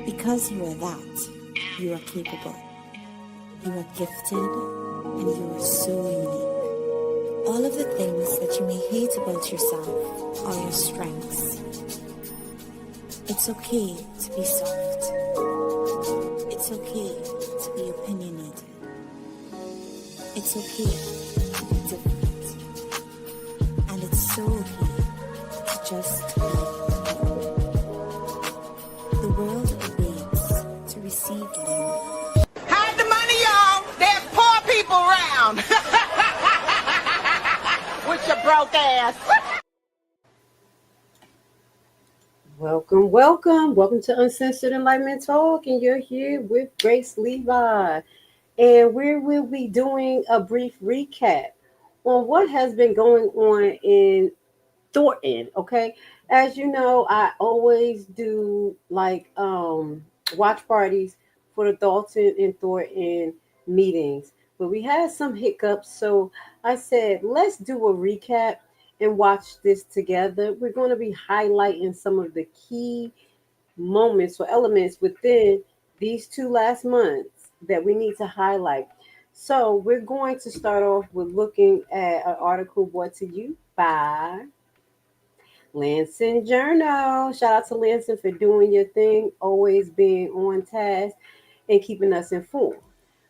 Because you are that, you are capable, you are gifted, and you are so unique. All of the things that you may hate about yourself are your strengths. It's okay to be soft. It's okay to be opinionated. It's okay to be different. And it's so okay to just be you. The world awaits to receive you. Hide the money, y'all. There's poor people around. With your broke ass. Welcome to Uncensored Enlightenment Talk, and you're here with Grace Levi, and we will be doing a brief recap on what has been going on in Thornton. Okay, as you know, I always do watch parties for the Dalton and Thornton meetings, but we had some hiccups, so I said let's do a recap and watch this together. We're going to be highlighting some of the key moments or elements within these two last months that we need to highlight. So we're going to start off with looking at an article brought to you by Lansing Journal. Shout out to Lansing for doing your thing, always being on task and keeping us informed.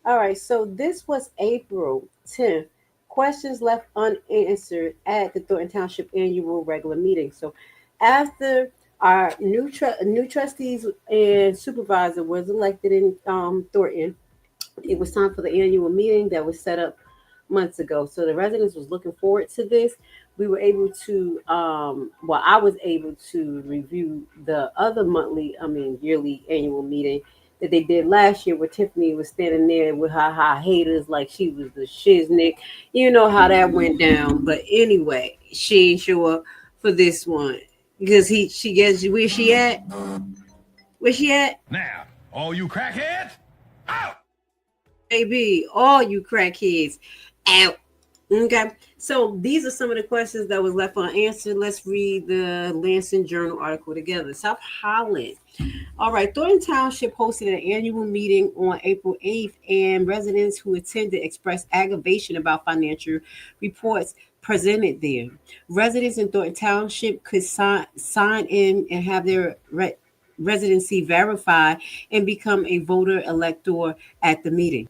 All right, so this was April 10th. Questions left unanswered at the Thornton Township annual regular meeting. So after our new trustees and supervisor was elected in Thornton, it was time for the annual meeting that was set up months ago. So the residents was looking forward to this. We were able to, I was able to review the other yearly annual meeting that they did last year, where Tiffany was standing there with her haters like she was the shiznick. You know how that went down. But anyway, she ain't show up for this one because she gets where she at. Where she at? Now, all you crackheads, out! Baby, all you crackheads, out. Okay, so these are some of the questions that was left unanswered. Let's read the Lansing Journal article together. South Holland. All right, Thornton Township hosted an annual meeting on April 8th, and residents who attended expressed aggravation about financial reports presented there. Residents in Thornton Township could sign in and have their residency verified and become a voter elector at the meeting.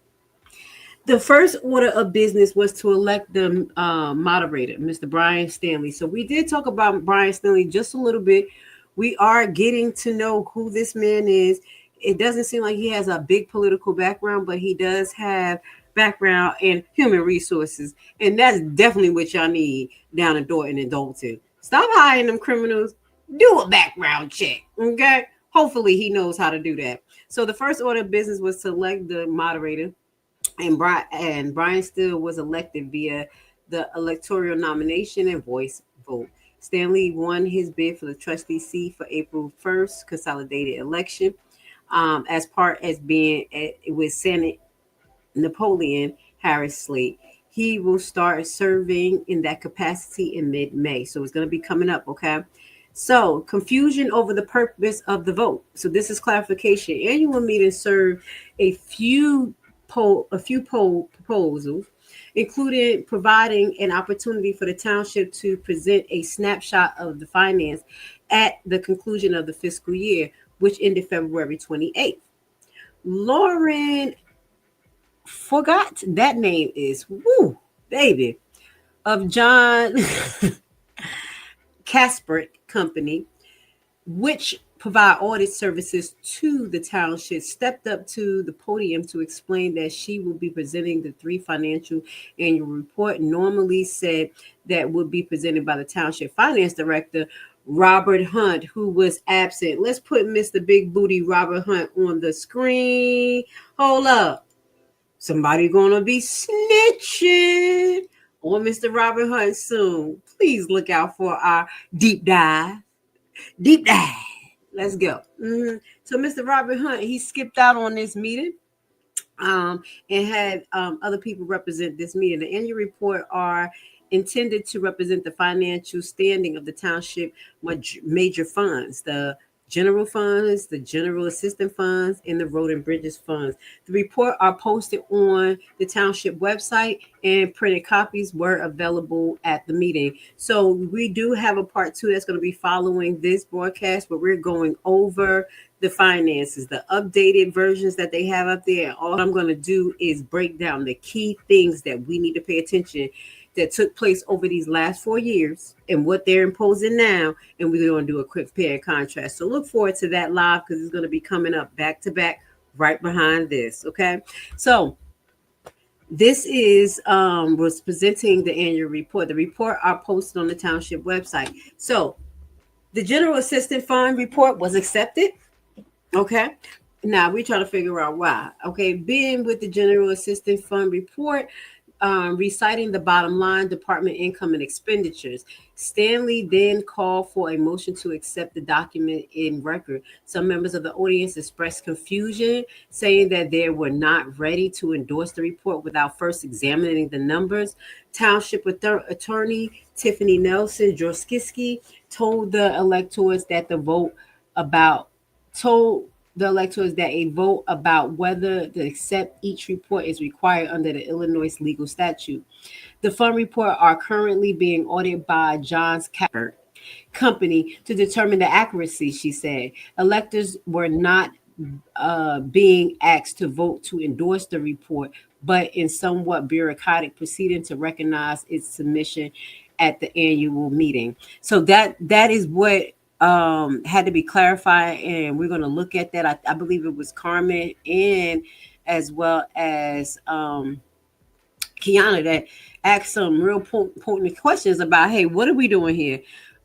The first order of business was to elect the moderator, Mr. Brian Stanley. So we did talk about Brian Stanley just a little bit. We are getting to know who this man is. It doesn't seem like he has a big political background, but he does have background in human resources. And that's definitely what y'all need down in Thornton and Dalton. Stop hiring them criminals. Do a background check, okay? Hopefully he knows how to do that. So the first order of business was to elect the moderator. And Brian Steele was elected via the electoral nomination and voice vote. Stanley won his bid for the trustee seat for April 1st consolidated election as part as being with Senate Napoleon Harris slate. He will start serving in that capacity in mid-May. So it's going to be coming up, okay? So confusion over the purpose of the vote. So this is clarification. Annual meeting served a few proposals, including providing an opportunity for the township to present a snapshot of the finance at the conclusion of the fiscal year, which ended February 28th. Lauren forgot that name is baby of John Casper Company, which provide audit services to the township, stepped up to the podium to explain that she will be presenting the 3 financial annual report. Normally said that would be presented by the township finance director, Robert Hunt, who was absent. Let's put Mr. Big Booty Robert Hunt on the screen. Hold up. Somebody gonna be snitching on Mr. Robert Hunt soon. Please look out for our deep dive. Let's go. So Mr. Robert Hunt, he skipped out on this meeting and had other people represent this meeting. The annual report are intended to represent the financial standing of the township major funds. The general funds, the general assistance funds, and the road and bridges funds. The report are posted on the township website, and printed copies were available at the meeting. So we do have a part two that's going to be following this broadcast, where we're going over the finances, the updated versions that they have up there. All I'm going to do is break down the key things that we need to pay attention that took place over these last 4 years and what they're imposing now. And we're going to do a quick compare and contrast. So look forward to that live, because it's going to be coming up back to back right behind this. Okay. So this is was presenting the annual report. The report are posted on the township website. So the general assistance fund report was accepted. Okay. Now we're trying to figure out why. Okay. Being with the general assistance fund report, reciting the bottom line, department income and expenditures. Stanley then called for a motion to accept the document in record. Some members of the audience expressed confusion, saying that they were not ready to endorse the report without first examining the numbers. Township attorney Tiffany Nelson Jorskiski told the electors that a vote about whether to accept each report is required under the Illinois legal statute. The fund report are currently being audited by Johns Capper Company to determine the accuracy, she said. Electors were not being asked to vote to endorse the report, but in somewhat bureaucratic proceeding to recognize its submission at the annual meeting. So that is what had to be clarified, and we're going to look at that. I believe it was Carmen and as well as Kiana that asked some real pointed questions about, hey, what are we doing here?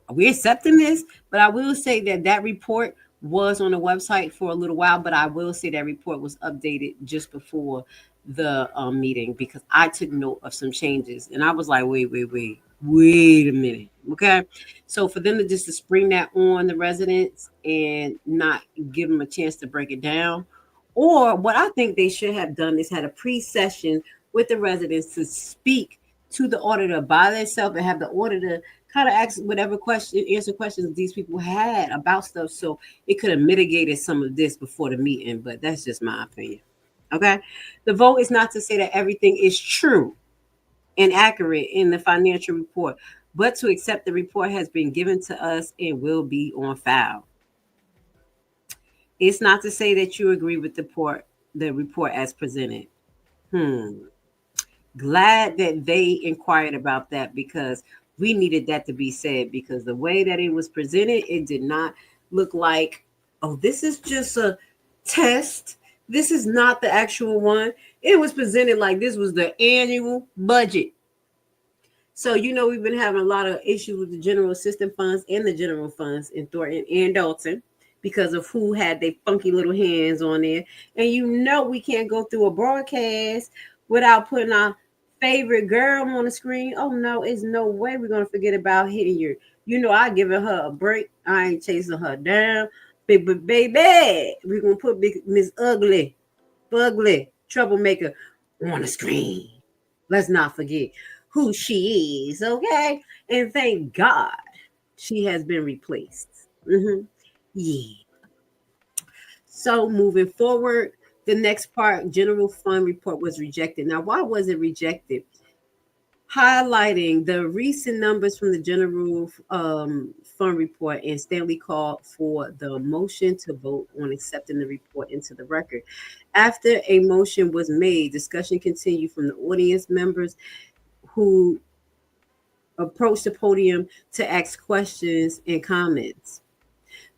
Are we accepting this? But I will say that report was on the website for a little while, but I will say that report was updated just before the meeting, because I took note of some changes, and I was like, wait a minute. Okay. So for them to spring that on the residents and not give them a chance to break it down, or what I think they should have done is had a pre-session with the residents to speak to the auditor by themselves and have the auditor kind of answer questions these people had about stuff, so it could have mitigated some of this before the meeting. But that's just my opinion. Okay. The vote is not to say that everything is true and accurate in the financial report, but to accept the report has been given to us and will be on file. It's not to say that you agree with the report as presented. Glad that they inquired about that, because we needed that to be said, because the way that it was presented, it did not look like, oh, this is just a test. This is not the actual one. It was presented like this was the annual budget. So, we've been having a lot of issues with the general assistance funds and the general funds in Thornton and Dalton because of who had their funky little hands on there. And we can't go through a broadcast without putting our favorite girl on the screen. Oh, no, it's no way we're going to forget about hitting you. I giving her a break. I ain't chasing her down. Baby, we're going to put big Miss Ugly, troublemaker on the screen. Let's not forget who she is, okay? And thank God she has been replaced. Yeah. So moving forward, the next part, general fund report was rejected. Now, why was it rejected? Highlighting the recent numbers from the general fund report, and Stanley called for the motion to vote on accepting the report into the record. After a motion was made, discussion continued from the audience members who approached the podium to ask questions and comments.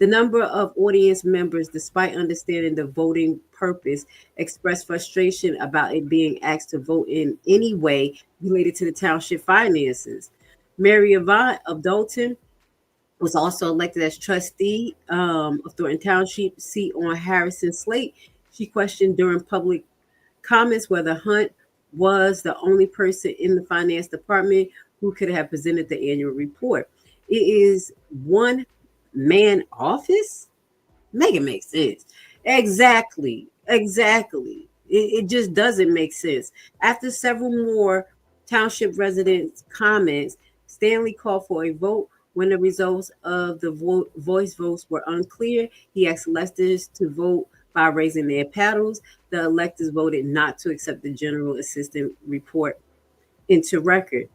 The number of audience members, despite understanding the voting purpose, expressed frustration about it being asked to vote in any way related to the township finances. Mary Avant of Dalton was also elected as trustee of Thornton Township seat on Harrison slate. She questioned during public comments whether Hunt was the only person in the finance department who could have presented the annual report. It is one man office? Make it make sense. Exactly. It just doesn't make sense. After several more township residents' comments, Stanley called for a vote When the results of the voice votes were unclear, he asked electors to vote by raising their paddles. The electors voted not to accept the general assistant report into record.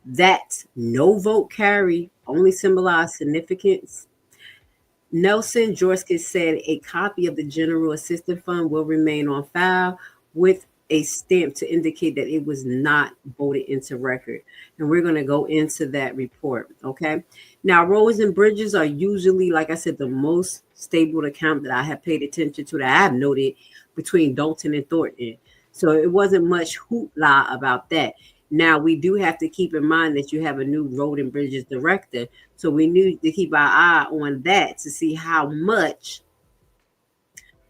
That no vote carry only symbolized significance. Nelson Jorskis said a copy of the General Assistance Fund will remain on file with a stamp to indicate that it was not voted into record. And we're going to go into that report. Okay. Now, roads and bridges are usually, like I said, the most stable account that I have paid attention to, that I have noted between Dalton and Thornton. So it wasn't much hoopla about that. Now, we do have to keep in mind that you have a new road and bridges director. So we need to keep our eye on that to see how much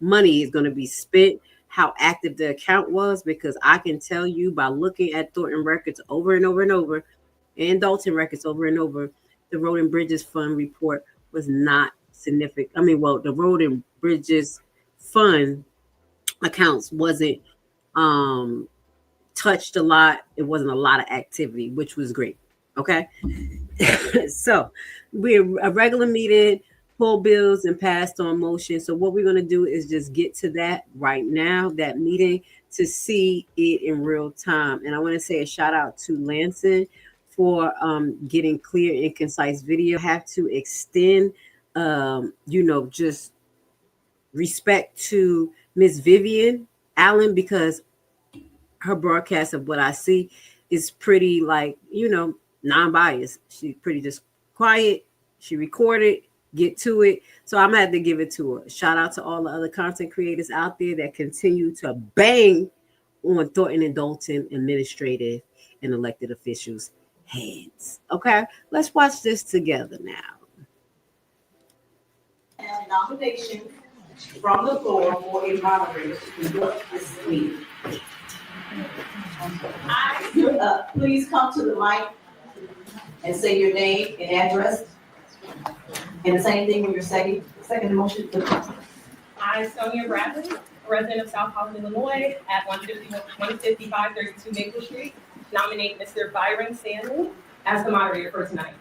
money is going to be spent, how active the account was, because I can tell you by looking at Thornton records over and over and over, and Dalton records over and over, the Road and Bridges Fund report was not significant. I mean, well, the Road and Bridges Fund accounts wasn't touched a lot. It wasn't a lot of activity, which was great. Okay. So we're a regular meeting, pull bills and passed on motion. So what we're going to do is just get to that right now, that meeting, to see it in real time. And I want to say a shout out to Lanson for getting clear and concise video. I have to extend, just respect to Miss Vivian Allen, because her broadcast of what I see is pretty, like, non-biased. She's pretty just quiet. She recorded, get to it. So I'm gonna have to give it to her. Shout out to all the other content creators out there that continue to bang on Thornton and Dalton administrative and elected officials' heads. Okay, let's watch this together now. And nomination from the floor for a moderator to conduct this meeting. Please come to the mic and say your name and address. And the same thing when you're second motion. I, Sonia Bradley, a resident of South Holland, Illinois, at 15532 Maple Street, nominate Mr. Byron Stanley as the moderator for tonight.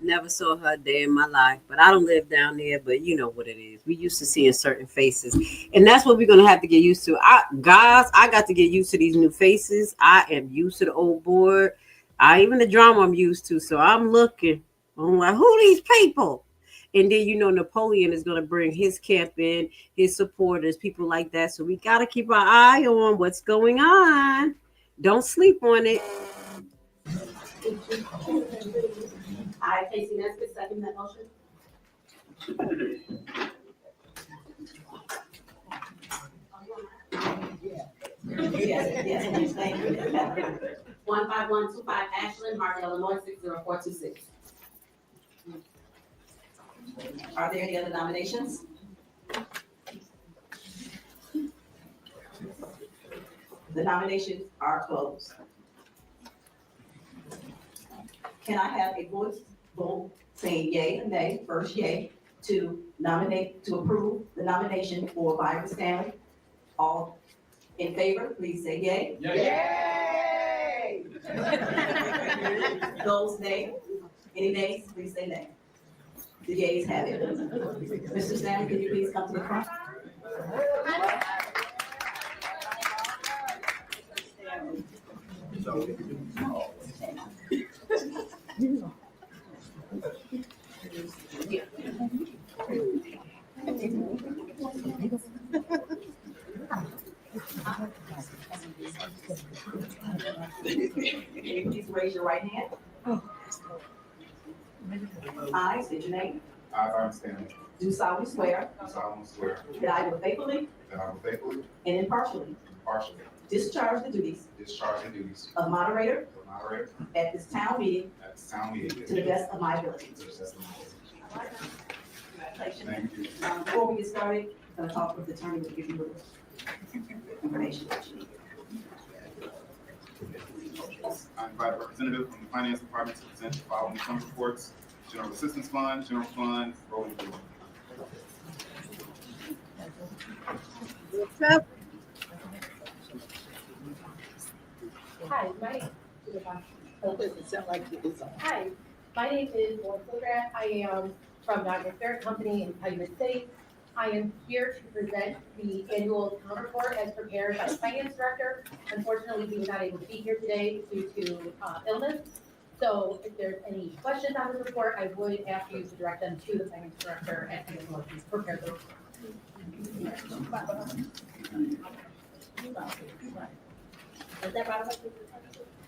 Never saw her a day in my life, but I don't live down there, but you know what it is. We used to seeing certain faces, and that's what we're going to have to get used to. I got to get used to these new faces. I am used to the old board. Even the drama I'm used to. So I'm looking. I'm like, who these people? And then, Napoleon is going to bring his camp in, his supporters, people like that. So we got to keep our eye on what's going on. Don't sleep on it. I, Casey Nesbitt, second that motion. Yes, thank you. 15125 Ashland, Martin, Illinois, 60426. Are there any other nominations? The nominations are closed. Can I have a voice vote saying yay or nay, first yay, to approve the nomination for Byron Stanley? All in favor, please say yay. Yay! Those nay? Any nays, please say nay. The yeas have it. Mr. Stanley, can you please come to the front? Please raise your right hand. I state your name. I, Byron Stanley, Do solemnly swear swear that I will faithfully that I will faithfully and impartially discharge the duties discharge the duties of moderator of moderator at this town meeting at this town meeting to the best of my ability. to the best of my ability. Congratulations. Thank you. Before we get started, I'm going to talk with the attorney to give you information that you need. I invite a representative from the Finance Department to present the following fund reports: General Assistance Fund, General Fund, Road and Bridge. Hi, my Hi, my name is Lauren Kilgraf. I am from Dr. Fair Company in Calumet City. I am here to present the annual town report as prepared by the finance director. Unfortunately, he was not able to be here today due to illness. So if there's any questions on this report, I would ask you to direct them to the finance director as he is more prepared the report.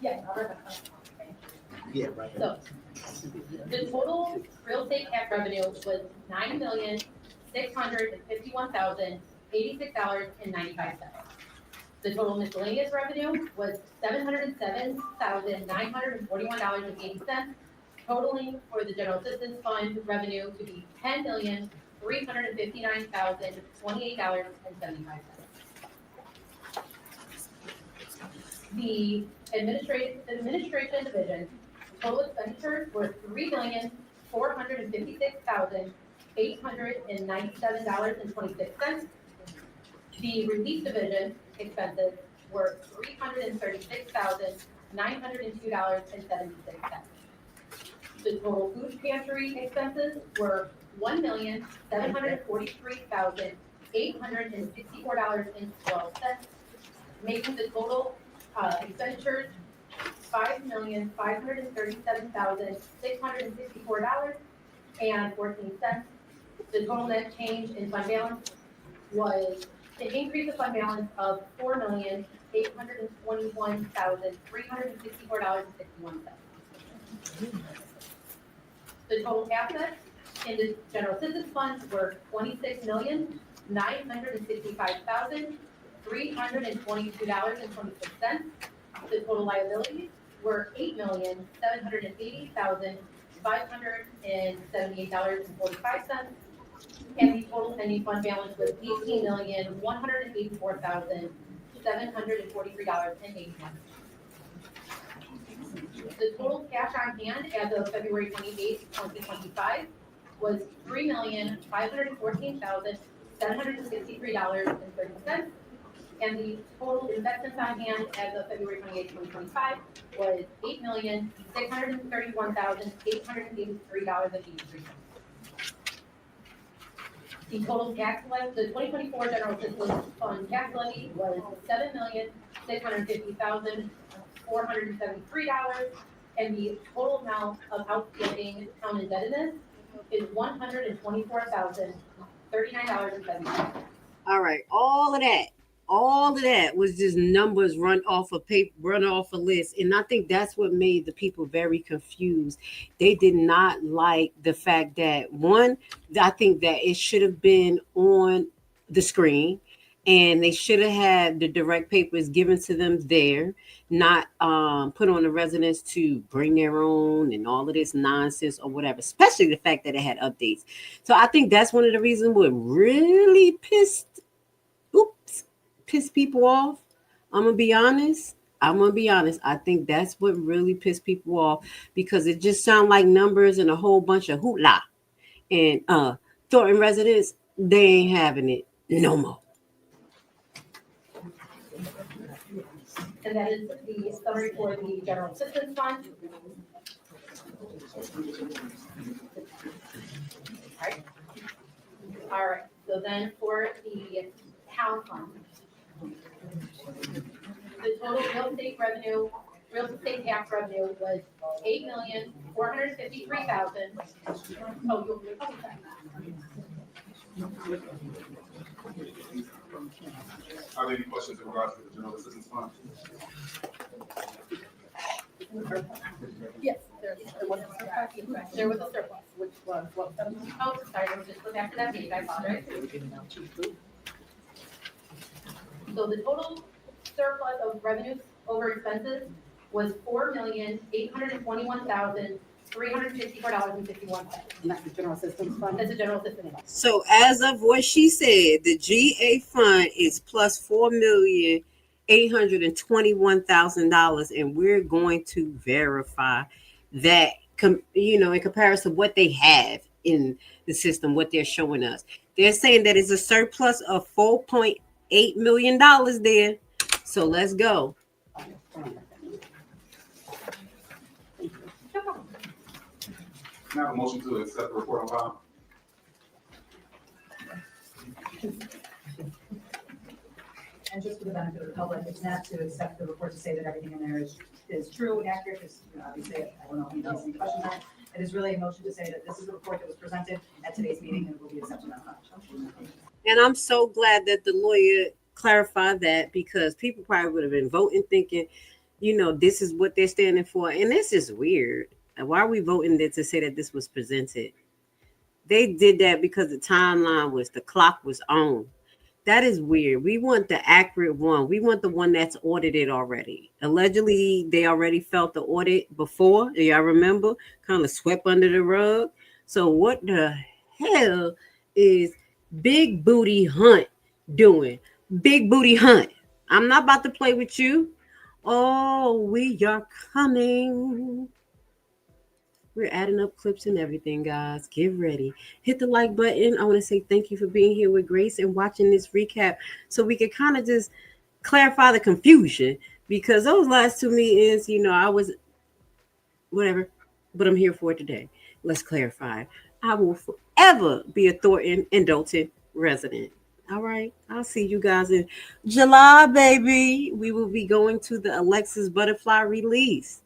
Yeah. Yeah, right. So, the total real estate tax revenue was $9,651,086.95. The total miscellaneous revenue was $707,941.80, totaling for the general assistance fund revenue to be $10,359,028.75. The administration division total expenditures were $3,456,897.26. The relief division expenses were $336,902.76. The total food pantry expenses were $1,743,864.12, making the total expenditures $5,537,664.14. The total net change in fund balance was an increase of fund balance of $4,821,364.61. The total assets in the general assistance fund were $26,965,322.26. The total liabilities were $8,780,578.45. And the total ending fund balance was $18,184,743.80. The total cash on hand as of February 28th, 2025 was $3,514,763.30. And the total investments on hand as of February 28th, 2025 was $8,631,883.83. The total tax levy, the 2024 general assistance fund tax levy was $7,650,473, and the total amount of outstanding town indebtedness is $124,039.70. All right, all of that was just numbers run off of paper, run off a list. And I think that's what made the people very confused. They did not like the fact that, one, I think that it should have been on the screen and they should have had the direct papers given to them there, not put on the residents to bring their own and all of this nonsense or whatever, especially the fact that it had updates. So I think that's one of the reasons what really pissed people off. I'm gonna be honest. I think that's what really pissed people off because it just sounds like numbers and a whole bunch of hoopla. And Thornton residents, they ain't having it no more. And that is the summary for the general assistance fund. All right. So then for the town fund, the total real estate tax revenue was $8,453,000. Are there any questions in regards to the general assistance fund? Yes, there was a surplus. Which was what? Oh, sorry, let me just go back to that page. I apologize. So the total surplus of revenues over expenses was $4,821,364.51. That's the general assistance fund. That's the general assistance fund. So as of what she said, the GA fund is plus $4,821,000, and we're going to verify that. In comparison to what they have in the system, what they're showing us, they're saying that it's a surplus of $4.8 million there. So let's go. Can I have a motion to accept the report on file? And just for the benefit of the public, it's not to accept the report to say that everything in there is true and accurate, because, obviously, I don't know if anybody has any questions on it. It is really a motion to say that this is the report that was presented at today's meeting and will be accepted on file. And I'm so glad that the lawyer clarified that, because people probably would have been voting thinking, this is what they're standing for. And this is weird. Why are we voting there to say that this was presented? They did that because the clock was on. That is weird. We want the accurate one. We want the one that's audited already. Allegedly, they already felt the audit before. Do y'all remember? Kind of swept under the rug. So what the hell is Big Booty Hunt doing? Big Booty Hunt. I'm not about to play with you. Oh, we are coming. We're adding up clips and everything, guys. Get ready. Hit the like button. I want to say thank you for being here with Grace and watching this recap so we can kind of just clarify the confusion, because those last 2 meetings, I was whatever, but I'm here for it today. Let's clarify. I will forever be a Thornton and Dalton resident. All right. I'll see you guys in July, baby. We will be going to the Alexis Butterfly release.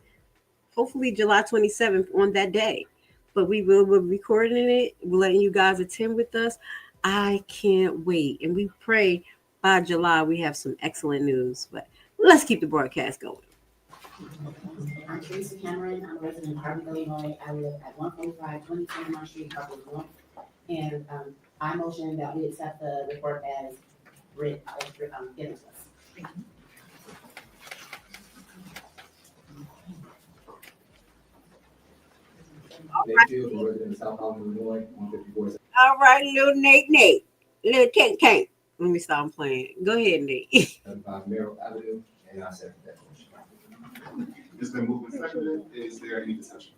Hopefully July 27th on that day. But we're recording it. We're letting you guys attend with us. I can't wait. And we pray by July we have some excellent news. But let's keep the broadcast going. I'm Teresa Cameron. I'm a resident of Harvey, Illinois. I live at 145 2021 Street, Harvey, Illinois. And I motion that we accept the report as given to us. Thank you. All right, little Nate, little Tank. Let me stop playing. Go ahead, Nate. Avenue, and I second that motion. It's been moved and seconded. Is there any discussion?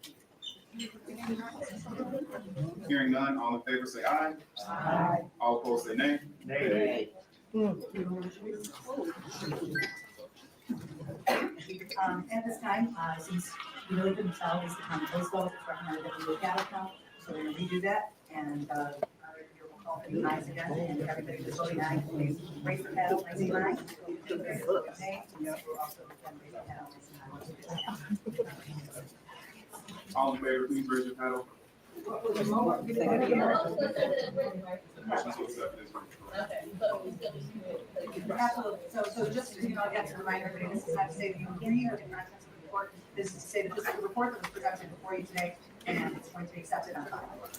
Hearing none, all in favor say aye. Aye. All opposed say nay. Nay. At this time, since we really couldn't tell, is the county close vote, it's recommended that we do a gavel count. So we're going to redo that, and we'll call for the ayes again, and everybody just voting aye, please raise your hand, raise your aye. Nay, and we'll also raise your hand. All in favor, please raise your hand. Motion to accept is Absolutely. So just, again, to remind everybody, this is not to say that you agree or the contents of the report. This is to say that this is the report that was presented before you today, and it's going to be accepted on file.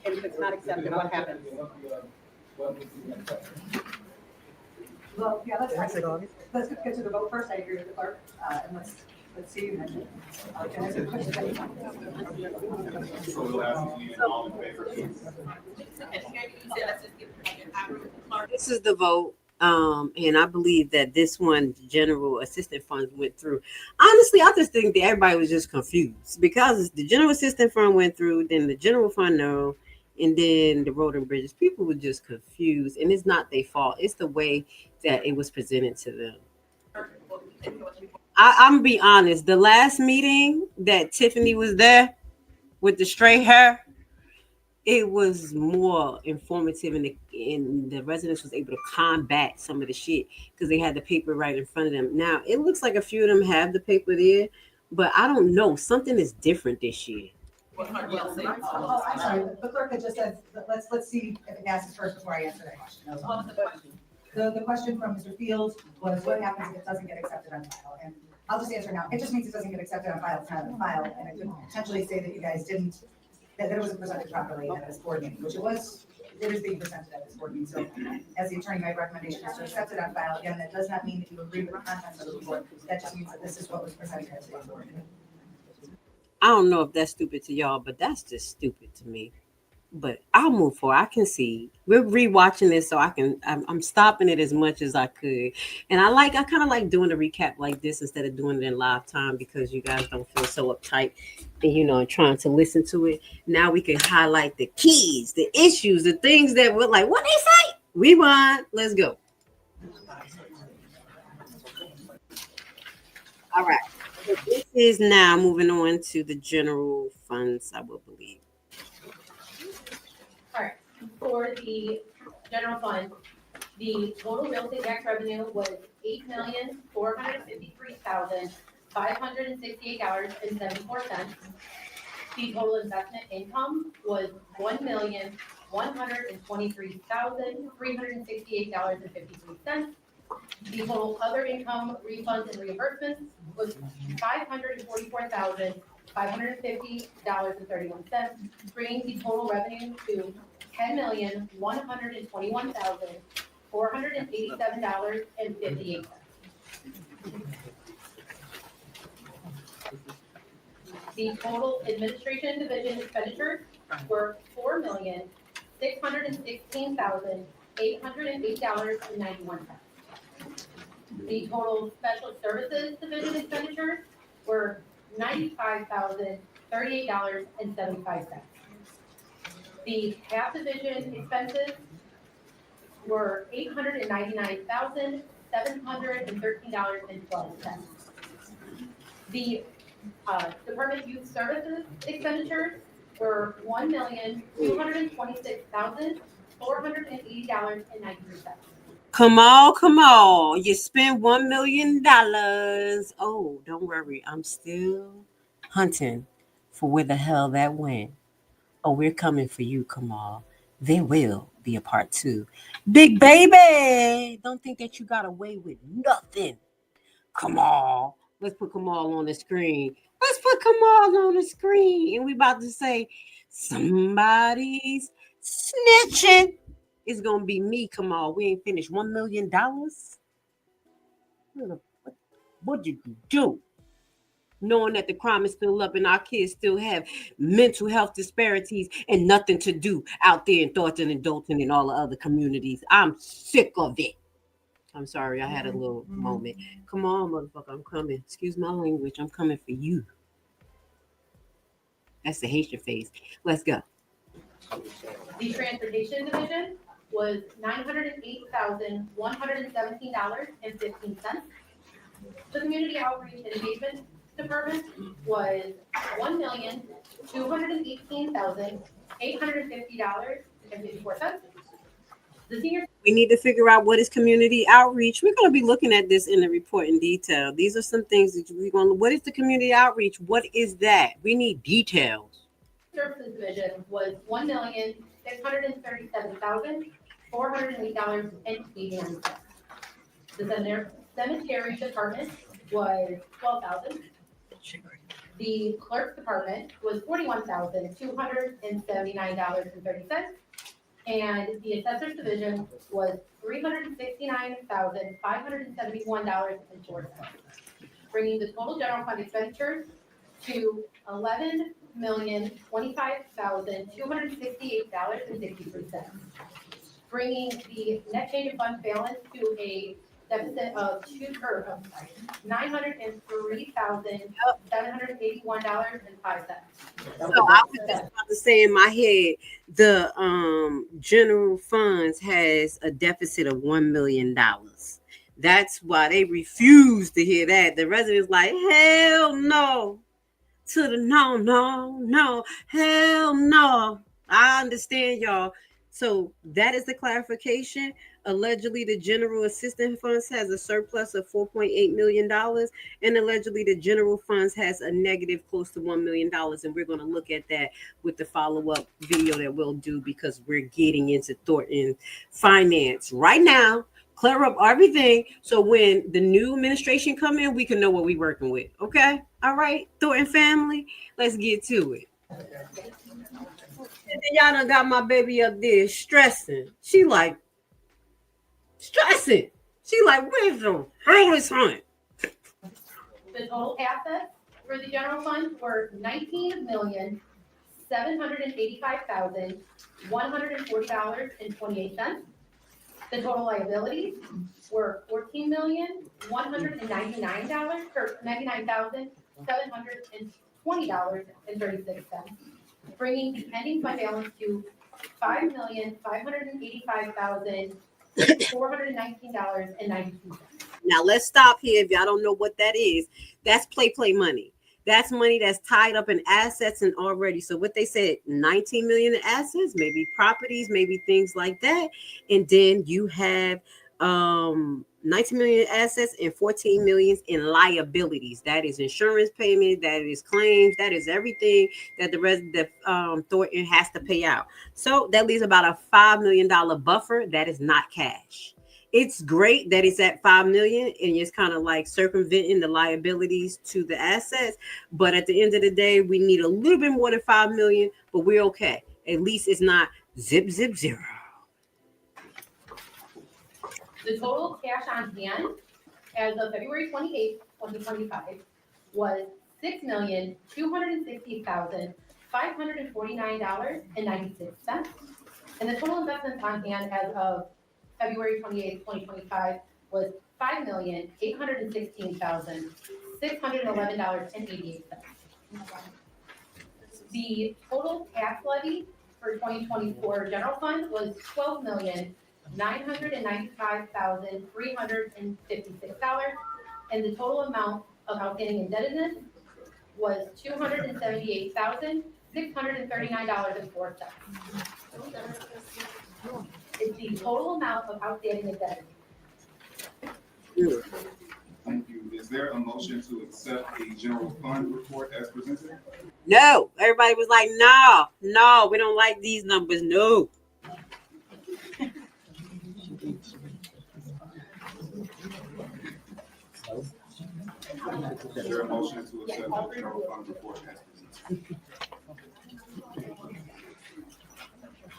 And if it's not accepted, what happens? Well, yeah, let's get to the vote first. I agree with the clerk, and let's see. So we'll ask you all in favor, please. This is the vote. And I believe that this one, general assistant funds went through. Honestly, I just think that everybody was just confused, because the general assistant fund went through, then the general fund no, and then the road and bridges. People were just confused, and it's not their fault. It's the way that it was presented to them. I'm gonna be honest. The last meeting that Tiffany was there with the straight hair, it was more informative, and the residents was able to combat some of the shit because they had the paper right in front of them. Now it looks like a few of them have the paper there, but I don't know. Something is different this year. Oh, I'm sorry. The clerk had just said, let's see if it passes first before I answer that question. That was all. The question from Mr. Fields was, what happens if it doesn't get accepted on file? And I'll just answer now. It just means it doesn't get accepted on file. It's not on file, and it could potentially say that you guys didn't, that it wasn't presented properly at this board meeting, which it is being presented at this board meeting. So as the attorney, my recommendation is to accept it on file. Again, that does not mean that you agree with the contents of the report. That just means that this is what was presented at today's board meeting. I don't know if that's stupid to y'all, but that's just stupid to me. But I'll move forward. I can see we're rewatching this, so I'm stopping it as much as I could. And I kind of like doing a recap like this instead of doing it in live time, because you guys don't feel so uptight and trying to listen to it. Now we can highlight the keys, the issues, the things that we're like, what they say? Rewind. Let's go. All right. So this is now moving on to the general funds, I will believe. for the general fund, the total real estate tax revenue was $8,453,568.74. The total investment income was $1,123,368.53. The total other income, refunds and reimbursements was $544,550.31, bringing the total revenue to $10,121,487.58. The total administration division expenditures were $4,616,808.91. The total special services division expenditures were $95,038.75. The TAP division expenses were $899,713.12. The Department of Youth Services expenditures were $1,226,480.93. Come on. You spent $1 million. Oh, don't worry. I'm still hunting for where the hell that went. Oh, we're coming for you, Kamal. There will be a part 2. Big baby, don't think that you got away with nothing. Kamal. Let's put Kamal on the screen. And we about to say, somebody's snitching. It's going to be me, Kamal. We ain't finished $1 million. What did you do? Knowing that the crime is still up and our kids still have mental health disparities and nothing to do out there in Thornton and Dalton and all the other communities. I'm sick of it. I'm sorry, I had a little moment. Come on, motherfucker, I'm coming. Excuse my language, I'm coming for you. That's the Haitian face. Let's go. The transportation division was $908,117.15. The community outreach and engagement department was $1,218,850.54. The senior. We need to figure out what is community outreach. We're going to be looking at this in the report in detail. These are some things that we're going to. What is the community outreach? What is that? We need details. Services division was $1,637,408.89. The cemetery department was $12,000. The clerk's department was $41,279.30. And the assessor's division was $369,571.04, bringing the total general fund expenditures to $11,025,268.63, bringing the net change in fund balance to a deficit of $903,781.05. So I was just about to say in my head, the general funds has a deficit of $1 million. That's why they refuse to hear that. The residents like, hell no. To the no, hell no. I understand y'all. So that is the clarification. Allegedly, the general assistance funds has a surplus of $4.8 million, and allegedly the general funds has a negative close to $1 million. And we're going to look at that with the follow-up video that we'll do, because we're getting into Thornton finance right now. Clear up everything, so when the new administration come in, we can know what we're working with. Okay? All right, Thornton family, let's get to it. And then y'all done got my baby up there stressing. She like, stressing. She like, where's the hell is hunt? The total assets for the general fund were $19,785,140.28. The total liabilities were $14,199,720.36, bringing the ending fund balance to $5,585,419.92. Now let's stop here. If y'all don't know what that is, that's play money. That's money that's tied up in assets and already. So what they said, 19 million in assets, maybe properties, maybe things like that. And then you have 19 million in assets and 14 million in liabilities. That is insurance payment, that is claims, that is everything that the resident Thornton has to pay out. So that leaves about a $5 million buffer that is not cash. It's great that it's at 5 million and it's kind of like circumventing the liabilities to the assets. But at the end of the day, we need a little bit more than 5 million, but we're okay. At least it's not zip, zip, zero. The total cash on hand as of February 28th, 2025 was $6,260,549.96. And the total investments on hand as of February 28th, 2025 was $5,816,611.88. The total tax levy for 2024 general fund was $12,995,356, and the total amount of outstanding indebtedness was $278,639.04. It's the total amount of outstanding indebtedness. Thank you. Is there a motion to accept the general fund report as presented? No, everybody was like, no, we don't like these numbers. No. Is there a motion to accept the general fund report as presented?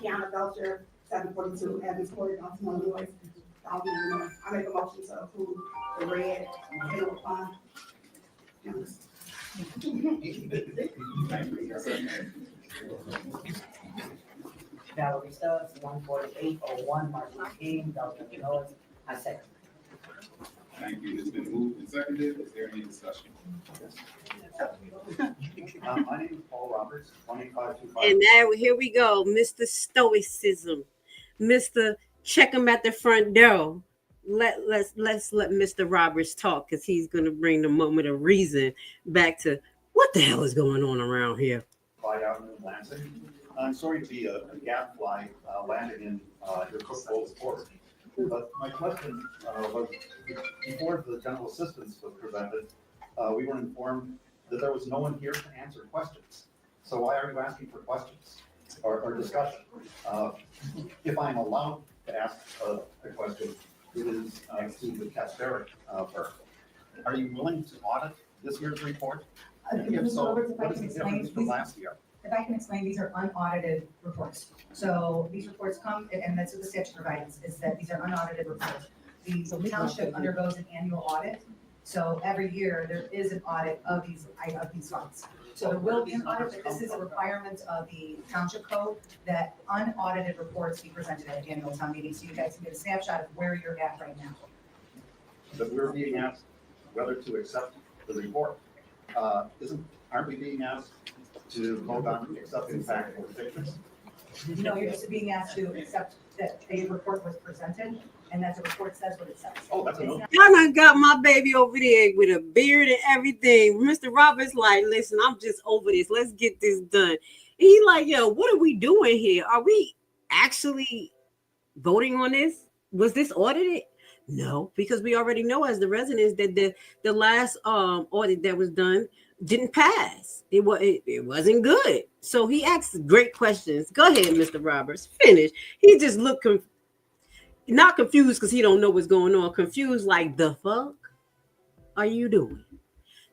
Kiana Belcher, 742 Evans Court, Baltimore, Illinois. I make a motion to approve the red general fund. Valerie Stubbs, 14801 Martin King, Belton, Illinois. I second. Thank you. It's been moved and seconded. Is there any discussion? My name is Paul Roberts, 2525. And now here we go, Mr. Stoicism, Mr. Check him at the front door. Let's let Mr. Roberts talk because he's going to bring the moment of reason back to what the hell is going on around here. Clyde Avenue, Lansing. I'm sorry to be a gadfly landing in your Cook Bowls court, but my question was before the general assistance was presented, we were informed that there was no one here to answer questions. So why are you asking for questions or discussion? If I'm allowed to ask a question, it is to the Casteric firm. Are you willing to audit this year's report? If so, what is the difference from last year? If I can explain, these are unaudited reports. So these reports come, and that's what the statute provides, is that these are unaudited reports. The township undergoes an annual audit. So every year there is an audit of these funds. So there will be an audit, but this is a requirement of the township code that unaudited reports be presented at an annual town meeting. So you guys can get a snapshot of where you're at right now. But we're being asked whether to accept the report. Aren't we being asked to vote on accepting fact or fiction? No, you're just being asked to accept that a report was presented and that the report says what it says. Oh, that's enough. Y'all done got my baby over there with a beard and everything. Mr. Roberts like, listen, I'm just over this. Let's get this done. And he like, yo, what are we doing here? Are we actually voting on this? Was this audited? No, because we already know as the residents that the last audit that was done didn't pass. It wasn't good. So he asked great questions. Go ahead, Mr. Roberts. Finish. He just looked not confused because he don't know what's going on. Confused like, the fuck are you doing?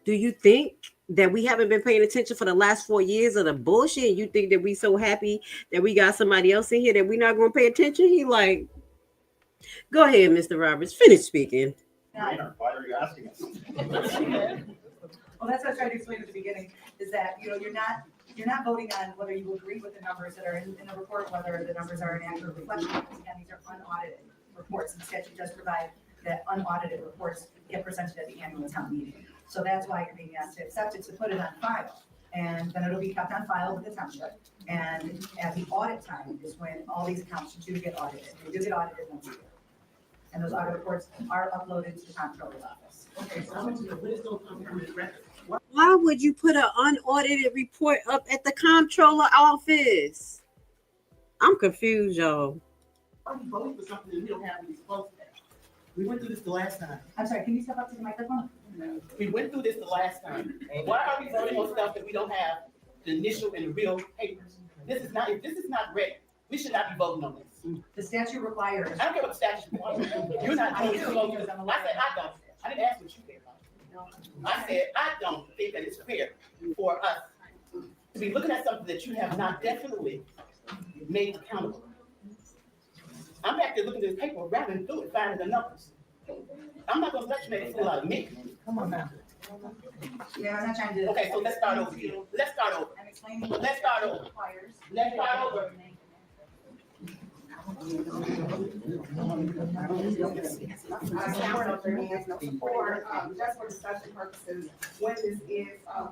Do you think that we haven't been paying attention for the last 4 years of the bullshit? You think that we so happy that we got somebody else in here that we're not going to pay attention? He like, go ahead, Mr. Roberts. Finish speaking. Why are you asking us? Well, that's what I tried to explain at the beginning, is that, you're not voting on whether you agree with the numbers that are in the report, whether the numbers are an accurate reflection. Again, these are unaudited reports, and the statute does provide that unaudited reports get presented at the annual town meeting. So that's why you're being asked to accept it, to put it on file. And then it'll be kept on file with the township. And at the audit time is when all these accounts do get audited. They do get audited once a year. And those audit reports are uploaded to the comptroller's office. Okay, so how much of the wisdom come permanent record? Why would you put an unaudited report up at the comptroller office? I'm confused, y'all. Why are we voting for something that we don't have any supposed to have? We went through this the last time. I'm sorry, can you step up to the microphone? We went through this the last time. And why are we voting on stuff that we don't have the initial and the real papers? If this is not ready, we should not be voting on this. The statute requires. I don't care what the statute requires. You're not doing it. I said I don't. I didn't ask what you care about. I said I don't think that it's fair for us to be looking at something that you have not definitely made accountable. I'm back there looking at this paper, rattling through it, finding the numbers. I'm not gonna let you make a fool out of me. Come on now. Yeah, I'm not trying to. Okay, so let's start over. Let's start over. I'm explaining. Let's start over. Requires. Let's start over. Just for discussion purposes, when this is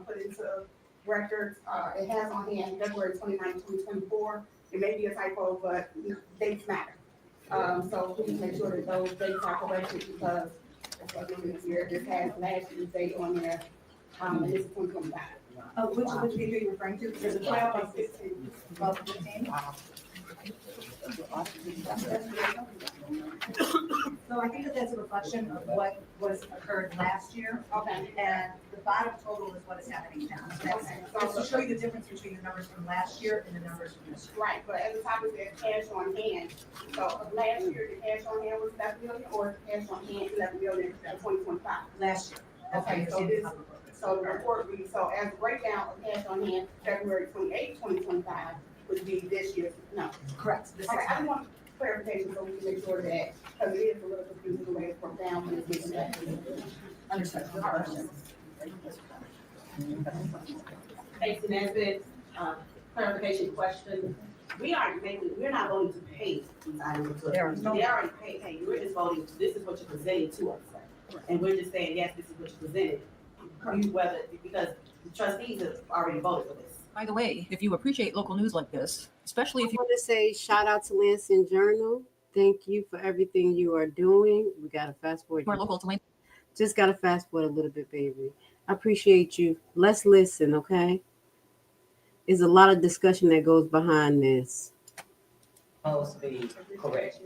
put into records, it has on hand February 29, 2024. It may be a typo, but dates matter. So please make sure that those dates are corrected because this year, this has last year's date on there, and this is 2025. Oh, which date are you referring to? There's a 12 and 15. 12 and 15? So I think that that's a reflection of what was occurred last year. Okay. And the bottom total is what is happening now. That's to show you the difference between the numbers from last year and the numbers from this year. Right, but at the top it says cash on hand. So of last year, the cash on hand was 11 million or cash on hand 11 million in 2025? Last year. Okay, so the report reads, so as a breakdown of cash on hand, February 28, 2025 would be this year's, no. Correct. Okay, I just want clarification so we can make sure that, because it is a little confusing the way it's broken down when it's making that. Understood. Thanks, Nancy. Clarification question. We're not voting to pay these items. They already paid. We're just voting, this is what you're presenting to us. And we're just saying, yes, this is what you presented. Because the trustees have already voted for this. By the way, if you appreciate local news like this, especially if I you want to say shout out to Lansing Journal. Thank you for everything you are doing. We got to fast forward. are local to Lansing, Just got to fast forward a little bit, baby. I appreciate you. Let's listen, okay? There's a lot of discussion that goes behind this. Supposed to be correct.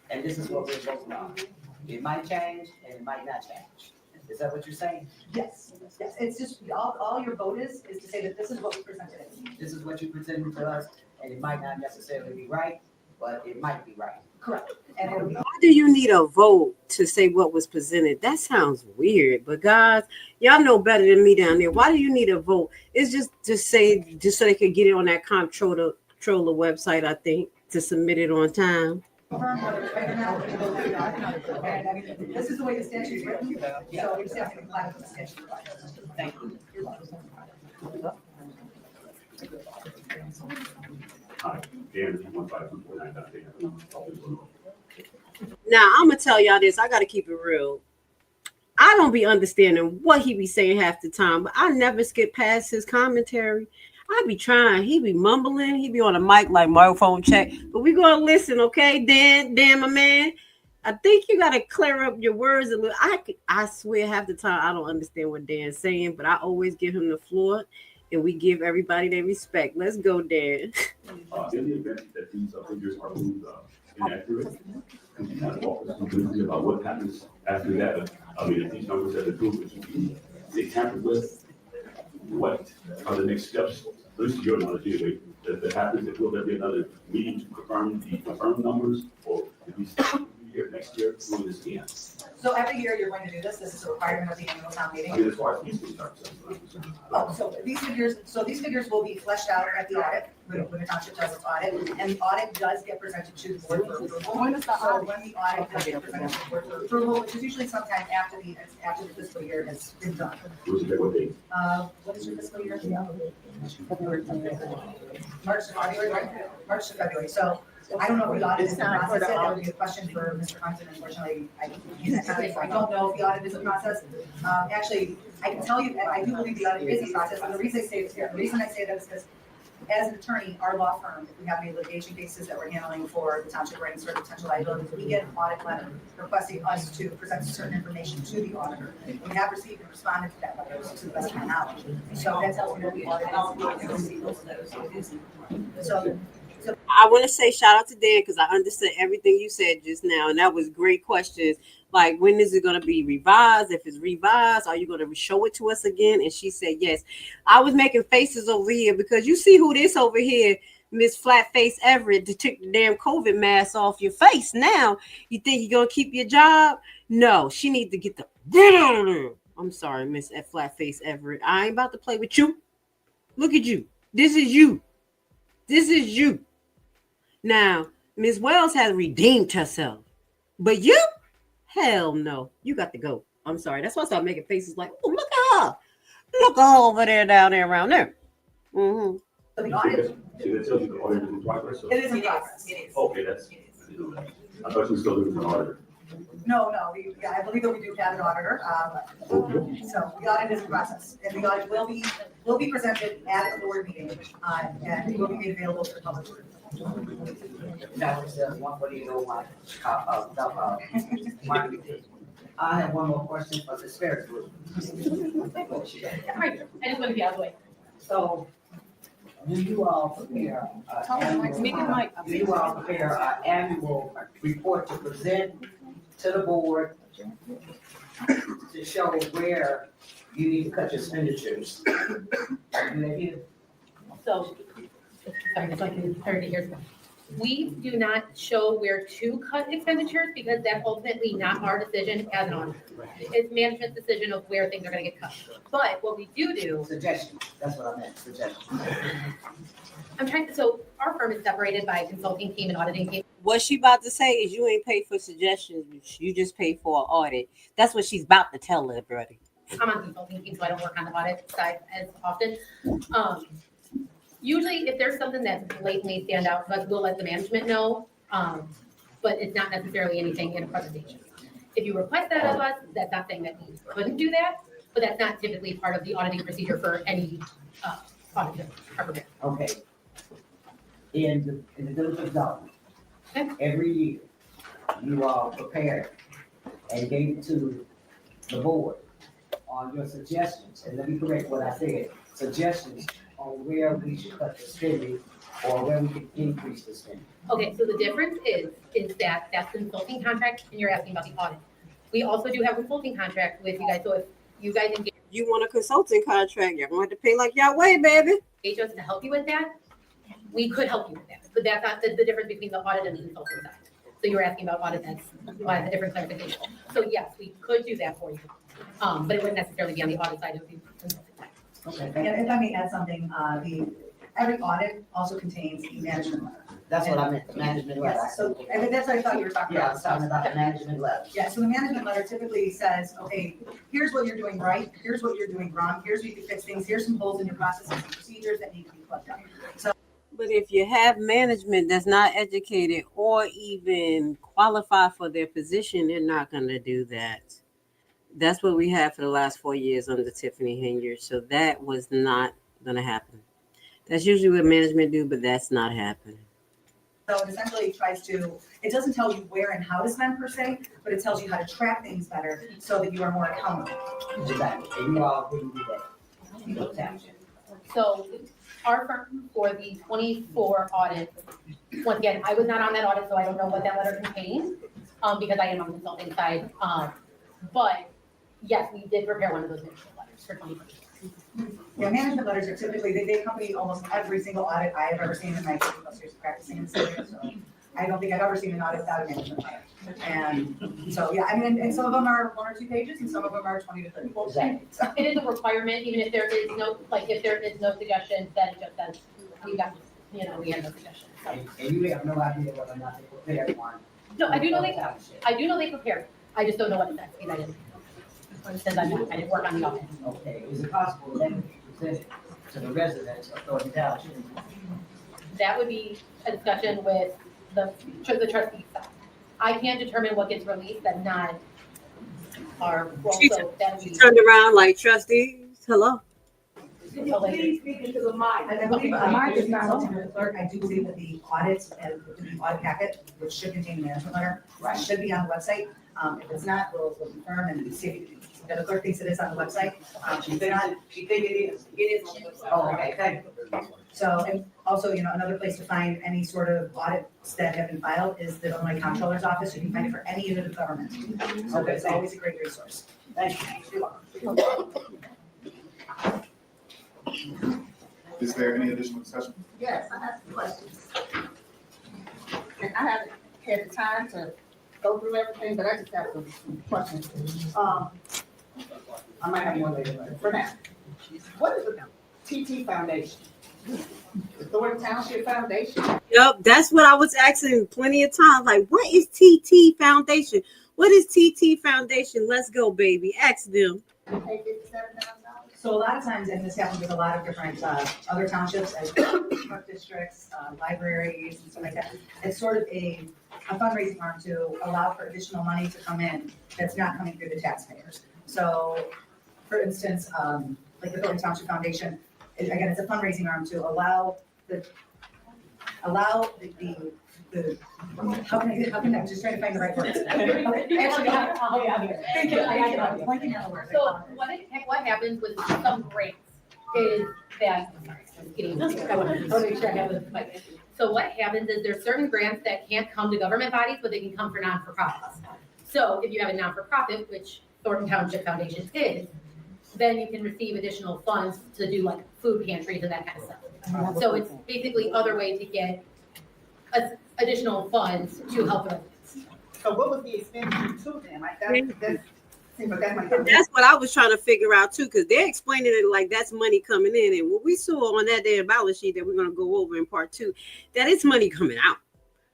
And this is what we're voting on. It might change and it might not change. Is that what you're saying? Yes, yes. It's just, all your vote is to say that this is what we presented. This is what you presented to us, and it might not necessarily be right, but it might be right. Correct. And it'll be. Why do you need a vote to say what was presented? That sounds weird, but guys, y'all know better than me down there. Why do you need a vote? It's just so they could get it on that comptroller website, I think, to submit it on time. This is the way the statute is written, so you just have to comply with the statute. Thank you. Now, I'm going to tell y'all this. I got to keep it real. I don't be understanding what he be saying half the time, but I never skip past his commentary. I be trying. He be mumbling. He be on a mic like microphone check. But we going to listen, okay, Dan, my man? I think you got to clear up your words a little. I swear half the time I don't understand what Dan's saying, but I always give him the floor, and we give everybody their respect. Let's go, Dan. In the event that these figures are moved inaccurate, could you kind of walk us through about what happens after that? I mean, if these numbers have improved, they tampered with, what are the next steps? This is your knowledge anyway. That happens, will there be another meeting to confirm the confirmed numbers, or if we start here next year doing this again? So every year you're going to do this. This is a requirement of the annual town meeting. I mean, as far as these things are concerned. So these figures will be fleshed out at the audit when the township does its audit, and the audit does get presented to the board for approval. So when the audit does get presented to the board for approval, which is usually sometime after the fiscal year has been done. What What is your fiscal year? March to February, right? March to February. So I don't know if the audit is in process. That would be a question for Mr. Humpton. Unfortunately, I don't know if the audit is in process. Actually, I can tell you, I do believe the audit is in process. And the reason I say that is because as an attorney, our law firm, if we have any litigation cases that we're handling for the township or any sort of potential liabilities, we get an audit letter requesting us to present certain information to the auditor. We have received and responded to that letter to the best of my knowledge. So that tells me that we audit and receive those letters. So I want to say shout out to Dan because I understood everything you said just now, and that was great questions. Like, when is it going to be revised? If it's revised, are you going to show it to us again? And she said yes. I was making faces over here because you see who this over here, Miss Flatface Everett, that took the damn COVID mask off your face. Now you think you're going to keep your job? No, she needs to get out of there. I'm sorry, Miss Flatface Everett. I ain't about to play with you. Look at you. This is you. This is you. Now, Ms. Wells has redeemed herself. But you? Hell no. You got to go. I'm sorry. That's why I started making faces like, oh, look at her. Look over there, down there, around there. Mm-hmm. So the audit, So that tells you the audit is in progress? it is in progress. It is. Okay, that's, I thought you were still doing an auditor. No, I believe that we do have an auditor. So the audit is in process, and the audit will be presented at the board meeting, and it will be made available for the public. I have one more question for the spirit group. Right, I just want to be out of the way. So, do you all prepare, an annual report to present to the board to show where you need to cut your expenditures? So, sorry, just like you heard it here. We do not show where to cut expenditures because that's ultimately not our decision as an auditor. It's management's decision of where things are gonna get cut. But what we do. Suggestions, that's what I meant, suggestions. So our firm is separated by a consulting team and auditing team. What she about to say is you ain't paid for suggestions. You just paid for an audit. That's what she's about to tell everybody. I'm on the consulting team, so I don't work on the audit side as often. Usually if there's something that's blatantly stand out, but we'll let the management know. But it's not necessarily anything in a presentation. If you request that of us, that's not saying that we couldn't do that, but that's not typically part of the auditing procedure for any auditor. Okay. In the village of Dalton, every year, you all prepare and gave it to the board on your suggestions, and let me correct what I said, suggestions on where we should cut the spending or where we can increase the spending. Okay, so the difference is that that's consulting contract and you're asking about the audit. We also do have a consulting contract with you guys, so if you guys engage. You want a consulting contract, you're going to have to pay like y'all way, baby. Engage us to help you with that, we could help you with that, but that's not the difference between the audit and the consulting side. So you were asking about audit, that's a different clarification. So yes, we could do that for you, but it wouldn't necessarily be on the audit side, it would be consulting side. Okay, And if I may add something, every audit also contains a management letter. that's what I meant, the management letter. Yes, so, and that's what I thought you were talking about. Yeah, I was talking about the management letter. Yeah, so the management letter typically says, okay, here's what you're doing right, here's what you're doing wrong, here's where you can fix things, here's some holes in your processes and procedures that need to be plugged up. So, But if you have management that's not educated or even qualified for their position, they're not going to do that. That's what we had for the last 4 years under Tiffany Henyard. So that was not going to happen. That's usually what management do, but that's not happening. So it essentially it doesn't tell you where and how to spend per se, but it tells you how to track things better so that you are more accountable. Exactly, and you all didn't do that. You looked at it. So our firm for the 24 audit, once again, I was not on that audit, so I don't know what that letter contains, because I am on the consulting side. But yes, we did prepare one of those management letters for 24. Yeah, management letters are typically, they accompany almost every single audit I have ever seen in my 50+ years of practicing in this area. So I don't think I've ever seen an audit without a management letter. And so, yeah, I mean, and some of them are 1 or 2 pages and some of them are 20 to 30 pages. Exactly. So it is a requirement, even if there is no, if there is no suggestions, then it just says, we got, we have no suggestions. So. And you have no idea whether or not they prepared one. No, I do know they prepared. I just don't know what it says, because I didn't. It says I didn't work on the audit. Okay, is it possible that you present to the residents of Thornton Township? That would be a discussion with the trustees side. I can't determine what gets released and not our role, so that would be. Turned around like trustees, hello. Can you please speak into the mic? I believe, Mark is not on the clerk, I do believe that the audits and the audit packet, which should contain the management letter, should be on the website. If it's not, we'll confirm and see if the clerk thinks it is on the website. If not, she think it is. It is. Oh, okay, good. So, and also, another place to find any sort of audits that have been filed is the Illinois Comptroller's Office. You can find it for any unit of government. So it's always a great resource. Thank you. You're welcome. Is there any additional discussion? Yes, I have some questions. And I haven't had the time to go through everything, but I just have some questions. I might have more later, but for now. What is the TT Foundation? The Thornton Township Foundation? Yep, that's what I was asking plenty of times. Like, what is TT Foundation? What is TT Foundation? Let's go, baby. Ask them. Pay $57,000. So a lot of times, and this happens with a lot of different other townships, as park districts, libraries, and stuff like that. It's sort of a fundraising arm to allow for additional money to come in that's not coming through the taxpayers. So, for instance, like the Thornton Township Foundation, again, it's a fundraising arm to allow the how can I, I'm just trying to find the right words. Actually, thank you. I'm blanking on the word. So what happens with some grants is that, I want to make sure I have the mic. So what happens is there's certain grants that can't come to government bodies, but they can come for non-for-profits. So if you have a non-for-profit, which Thornton Township Foundation is, then you can receive additional funds to do like food pantries and that kind of stuff. So it's basically other ways to get additional funds to help residents. So what was the expenditure to them? That seems like that's my. That's what I was trying to figure out too, because they're explaining it like that's money coming in. And what we saw on that damn balance sheet that we're going to go over in part 2, that it's money coming out.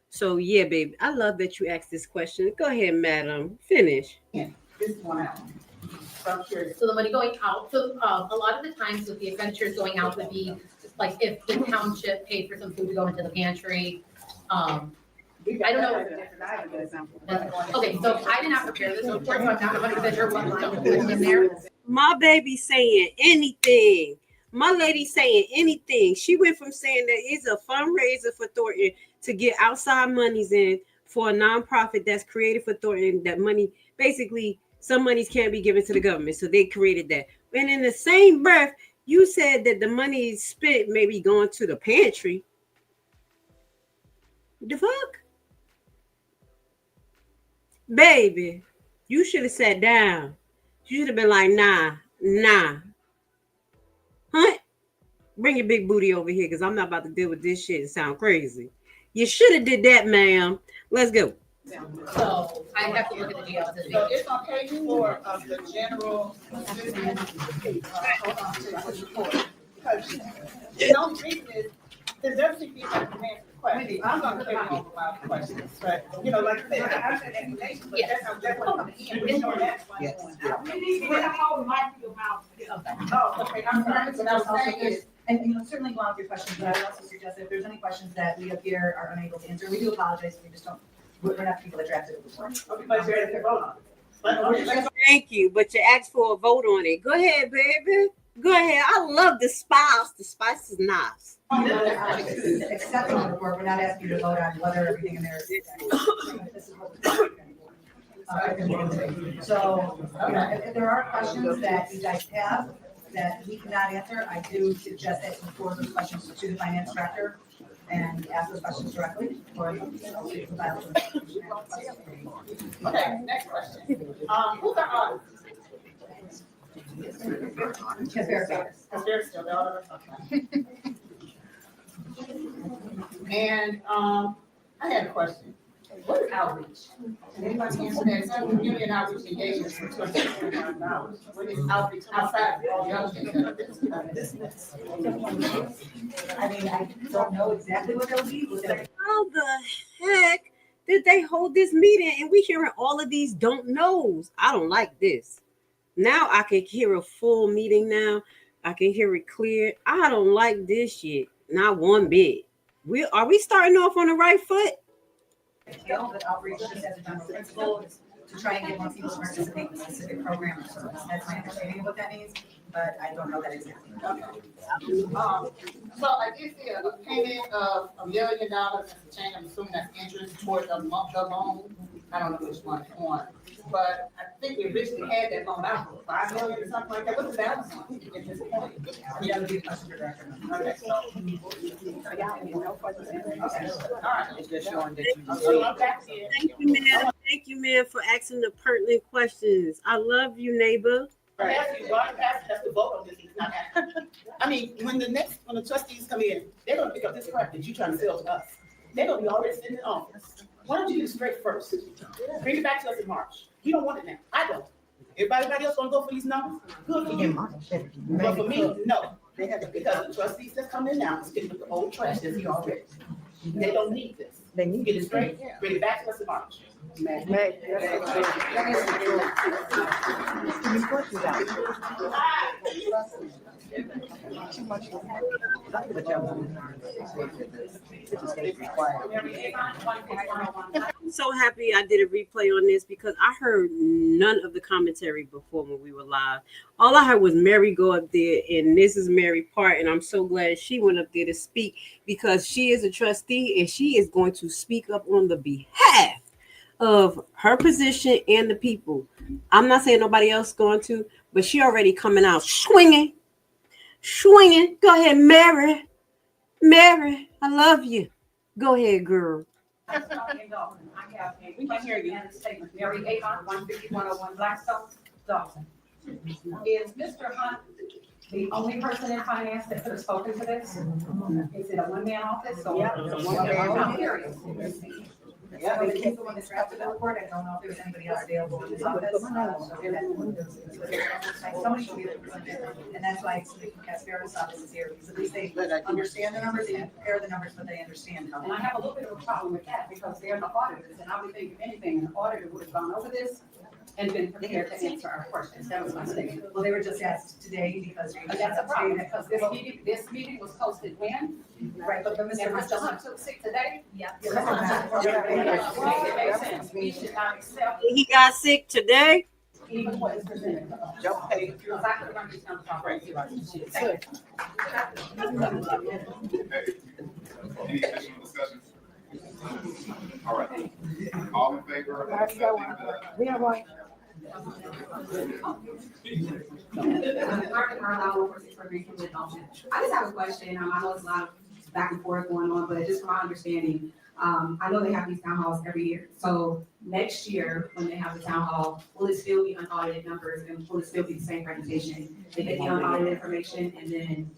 So yeah, baby, I love that you asked this question. Go ahead, madam. Finish. Yeah, this one out. So I'm curious. So the money going out, so a lot of the times with the expenditures going out would be like if the township paid for some food to go into the pantry. I don't know. Okay, so I did not prepare this report, so I'm not 100% sure what line was in there. My baby saying anything. My lady saying anything. She went from saying that it's a fundraiser for Thornton to get outside monies in for a nonprofit that's created for Thornton. That money, basically, some monies can't be given to the government, so they created that. And in the same breath, you said that the money spent may be going to the pantry. The fuck? Baby, you should have sat down. You should have been like, nah. Huh? Bring your big booty over here, because I'm not about to deal with this shit. It sound crazy. You should have did that, ma'am. Let's go. So I have to look at the GL. So it's on page 4 of the general assistance. Hold on to the report. Because the only reason is there doesn't seem to be enough demand for questions. I'm going to carry on with my questions, but like I said, I said explanation, but that's what coming in. We know that's what's going on. We need to get a whole mic to your mouth. Oh, okay. I'm sorry. So that's also good. And certainly go on with your questions, but I would also suggest that if there's any questions that we up here are unable to answer, we do apologize. We just don't. We're not people that drafted it before. Thank you, but you asked for a vote on it. Go ahead, baby. Go ahead. I love the spice. The spice is nice. Except on the report, we're not asking you to vote on whether everything in there is. This is what we're so, if there are questions that you guys have that we cannot answer, I do suggest that you forward those questions to the finance director and ask those questions directly. Or okay, next question. Who's our auditor? And I had a question. What is outreach? Can anybody answer that? Some community and outreach engagements for $225. What is outreach outside of all the other things? I mean, I don't know exactly what they'll be. How the heck did they hold this meeting and we hearing all of these don't knows? I don't like this. Now I can hear a full meeting now. I can hear it clear. I don't like this shit. Not one bit. Are we starting off on the right foot? The outreach just as a general principle is to try and get more people to participate in a specific program or service. That's my understanding of what that means, but I don't know that exactly. So I did see a payment of $1 million as a change, I'm assuming that's interest toward the loan. I don't know which one it's on, but I think we originally had that loan out for $5 million or something like that. What's the balance on it at this point? Yeah, would be a question for Director. Okay, so. All right. Thank you, ma'am. Thank you, ma'am, for asking the pertinent questions. I love you, neighbor. I ask you, God has to vote on this, it's not happening. I mean, when the trustees come in, they're gonna pick up this crap that you're trying to sell to us. They're gonna be already sitting in office. Why don't you do it straight first? Bring it back to us in March. You don't want it now. I don't. Everybody else gonna go for these numbers? Good for you. But for me, no. Because the trustees that's coming in now is sticking with the old trash that's here already. They don't need this. They need to get it straight. Bring it back to us in March. I'm so happy I did a replay on this because I heard none of the commentary before when we were live. All I heard was Mary go up there, and this is Mary Part, and I'm so glad she went up there to speak because she is a trustee and she is going to speak up on the behalf of her position and the people. I'm not saying nobody else going to, but she already coming out swinging. Go ahead, Mary. Mary, I love you. Go ahead, girl. I have a question and a statement. Mary Avon, 15101 Blackstone, Dalton. Is Mr. Hunt the only person in finance that could have spoken to this? Is it a one-man office or? Yeah, it's a one-man I'm curious. Yeah, but he's the one that's drafted the report. I don't know if there was anybody else available in his office. Somebody should be able to present it. And that's why it's the Caspero's office is here, because at least they understand the numbers, they compare the numbers, but they understand how. And I have a little bit of a problem with that because they're the auditors, and I would think if anything, an auditor would have gone over this and been prepared to answer our questions. That was my statement. Well, they were just asked today because. But that's a problem, because this meeting was posted when? Right, but Mr. Hunt took sick today? Yeah. It makes sense. We should not accept He got sick today. even what is presented. Okay. Because I could run these numbers off right here. Any additional discussions? All right. All in favor of accepting the? I just have a question. I know there's a lot of back and forth going on, but just from my understanding, I know they have these town halls every year. So next year, when they have the town hall, will it still be unaudited numbers and will it still be the same presentation? They get the unaudited information and then,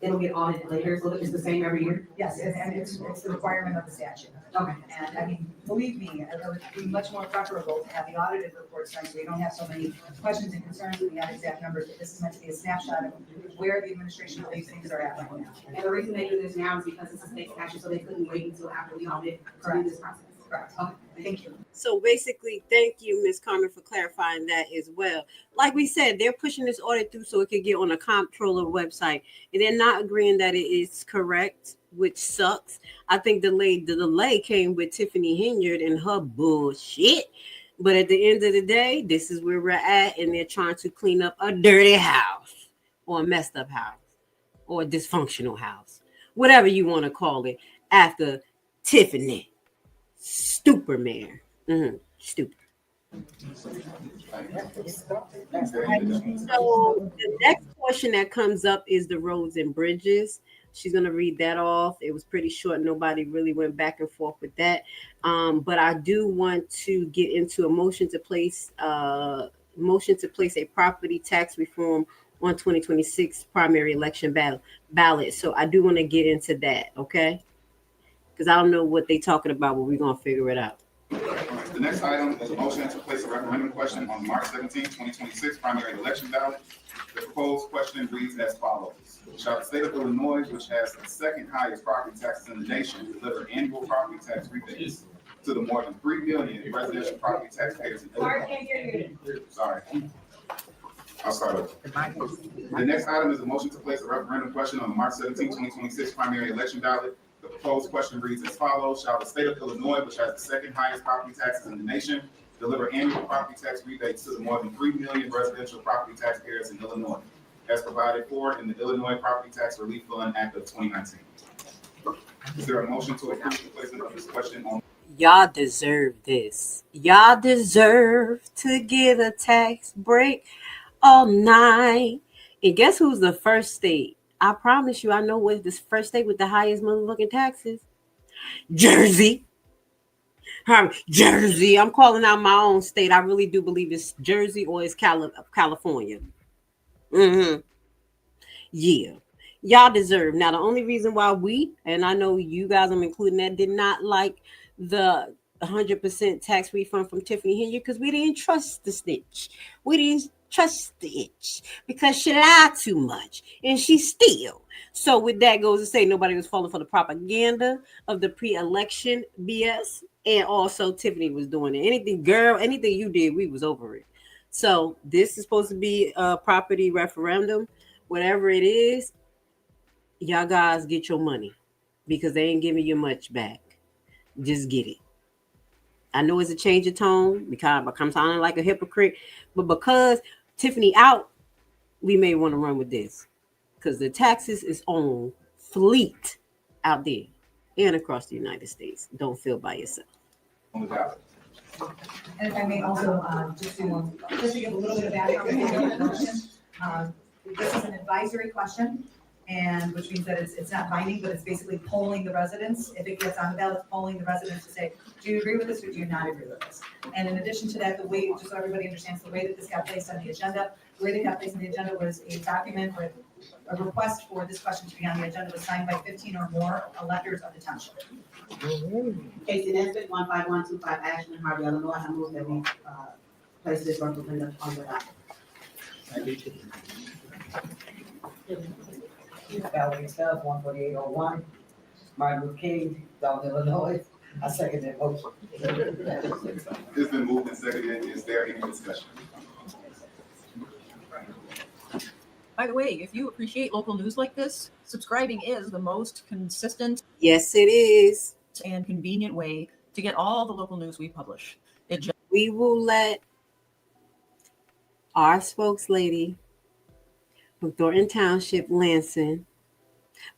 it'll get audited later, so it's the same every year? Yes, and it's the requirement of the statute. Okay. And I mean, believe me, it would be much more preferable to have the audited reports done, so you don't have so many questions and concerns with the exact numbers. But this is meant to be a snapshot of where the administration of these things are at right now. And the reason they do this now is because it's a state statute, so they couldn't wait until after we audit to do this process. Correct. Okay, thank you. So basically, thank you, Ms. Carmen, for clarifying that as well. Like we said, they're pushing this audit through so it can get on a comptroller website. And they're not agreeing that it is correct, which sucks. I think the delay came with Tiffany Hinyard and her bullshit. But at the end of the day, this is where we're at, and they're trying to clean up a dirty house or a messed up house or a dysfunctional house, whatever you want to call it, after Tiffany. Stupid man. Stupid. So the next question that comes up is the roads and bridges. She's going to read that off. It was pretty short. Nobody really went back and forth with that. But I do want to get into a motion to place a property tax reform on 2026 primary election ballot. So I do want to get into that. Okay. Because I don't know what they're talking about, but we're going to figure it out. The next item is a motion to place a referendum question on March 17, 2026 primary election ballot. The proposed question reads as follows. Shall the state of Illinois, which has the second highest property taxes in the nation, deliver annual property tax rebates to the more than 3 million residential property taxpayers in Illinois? Sorry. I'll start over. The next item is a motion to place a referendum question on the March 17, 2026 primary election ballot. The proposed question reads as follows. Shall the state of Illinois, which has the second highest property taxes in the nation, deliver annual property tax rebates to the more than 3 million residential property taxpayers in Illinois, as provided for in the Illinois Property Tax Relief Fund Act of 2019? Is there a motion to approve the placement of this question on? Y'all deserve this. Y'all deserve to get a tax break all night. And guess who's the first state? I promise you, I know what this first state with the highest motherfucking taxes. Jersey. Jersey. I'm calling out my own state. I really do believe it's Jersey or it's California. Yeah. Y'all deserve. Now, the only reason why we, and I know you guys, I'm including that, did not like the 100% tax refund from Tiffany Henry because we didn't trust the snitch. We didn't trust the itch because she lied too much and she still. So with that goes to say nobody was falling for the propaganda of the pre-election BS, and also Tiffany was doing it. Anything you did, we was over it. So this is supposed to be a property referendum. Whatever it is, y'all guys get your money because they ain't giving you much back. Just get it. I know it's a change of tone because I'm sounding like a hypocrite, but because Tiffany out, we may want to run with this because the taxes is on fleet out there and across the United States. Don't feel by yourself. And if I may also, just to give a little bit of background on the motion, this is an advisory question, and which means that it's not binding, but it's basically polling the residents. If it gets on the ballot, polling the residents to say, do you agree with this or do you not agree with this? And in addition to that, the way, just so everybody understands the way that this got placed on the agenda, the way that got placed on the agenda was a document or a request for this question to be on the agenda was signed by 15 or more electors of the township. Casey Nesbitt, 15125 Ashland, Harvey, Illinois. I move that we place this referendum on the ballot. Valerie Stubbs, 14801, Martin Luther King, Thornton, Illinois. I second that motion. It's been moved and seconded. Is there any discussion? By the way, if you appreciate local news like this, subscribing is the most consistent. Yes, it is. And convenient way to get all the local news we publish. We will let our spokeslady from Thornton Township, Lansing,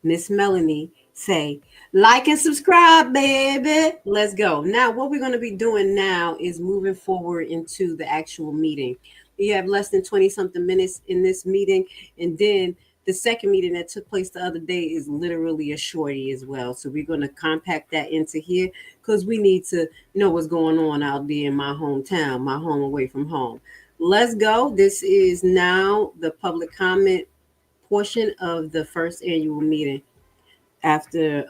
Miss Melanie, say, like and subscribe, baby. Let's go. Now, what we're going to be doing now is moving forward into the actual meeting. We have less than 20-something minutes in this meeting, and then the second meeting that took place the other day is literally a shorty as well. So we're going to compact that into here because we need to know what's going on out there in my hometown, my home away from home. Let's go. This is now the public comment portion of the first annual meeting after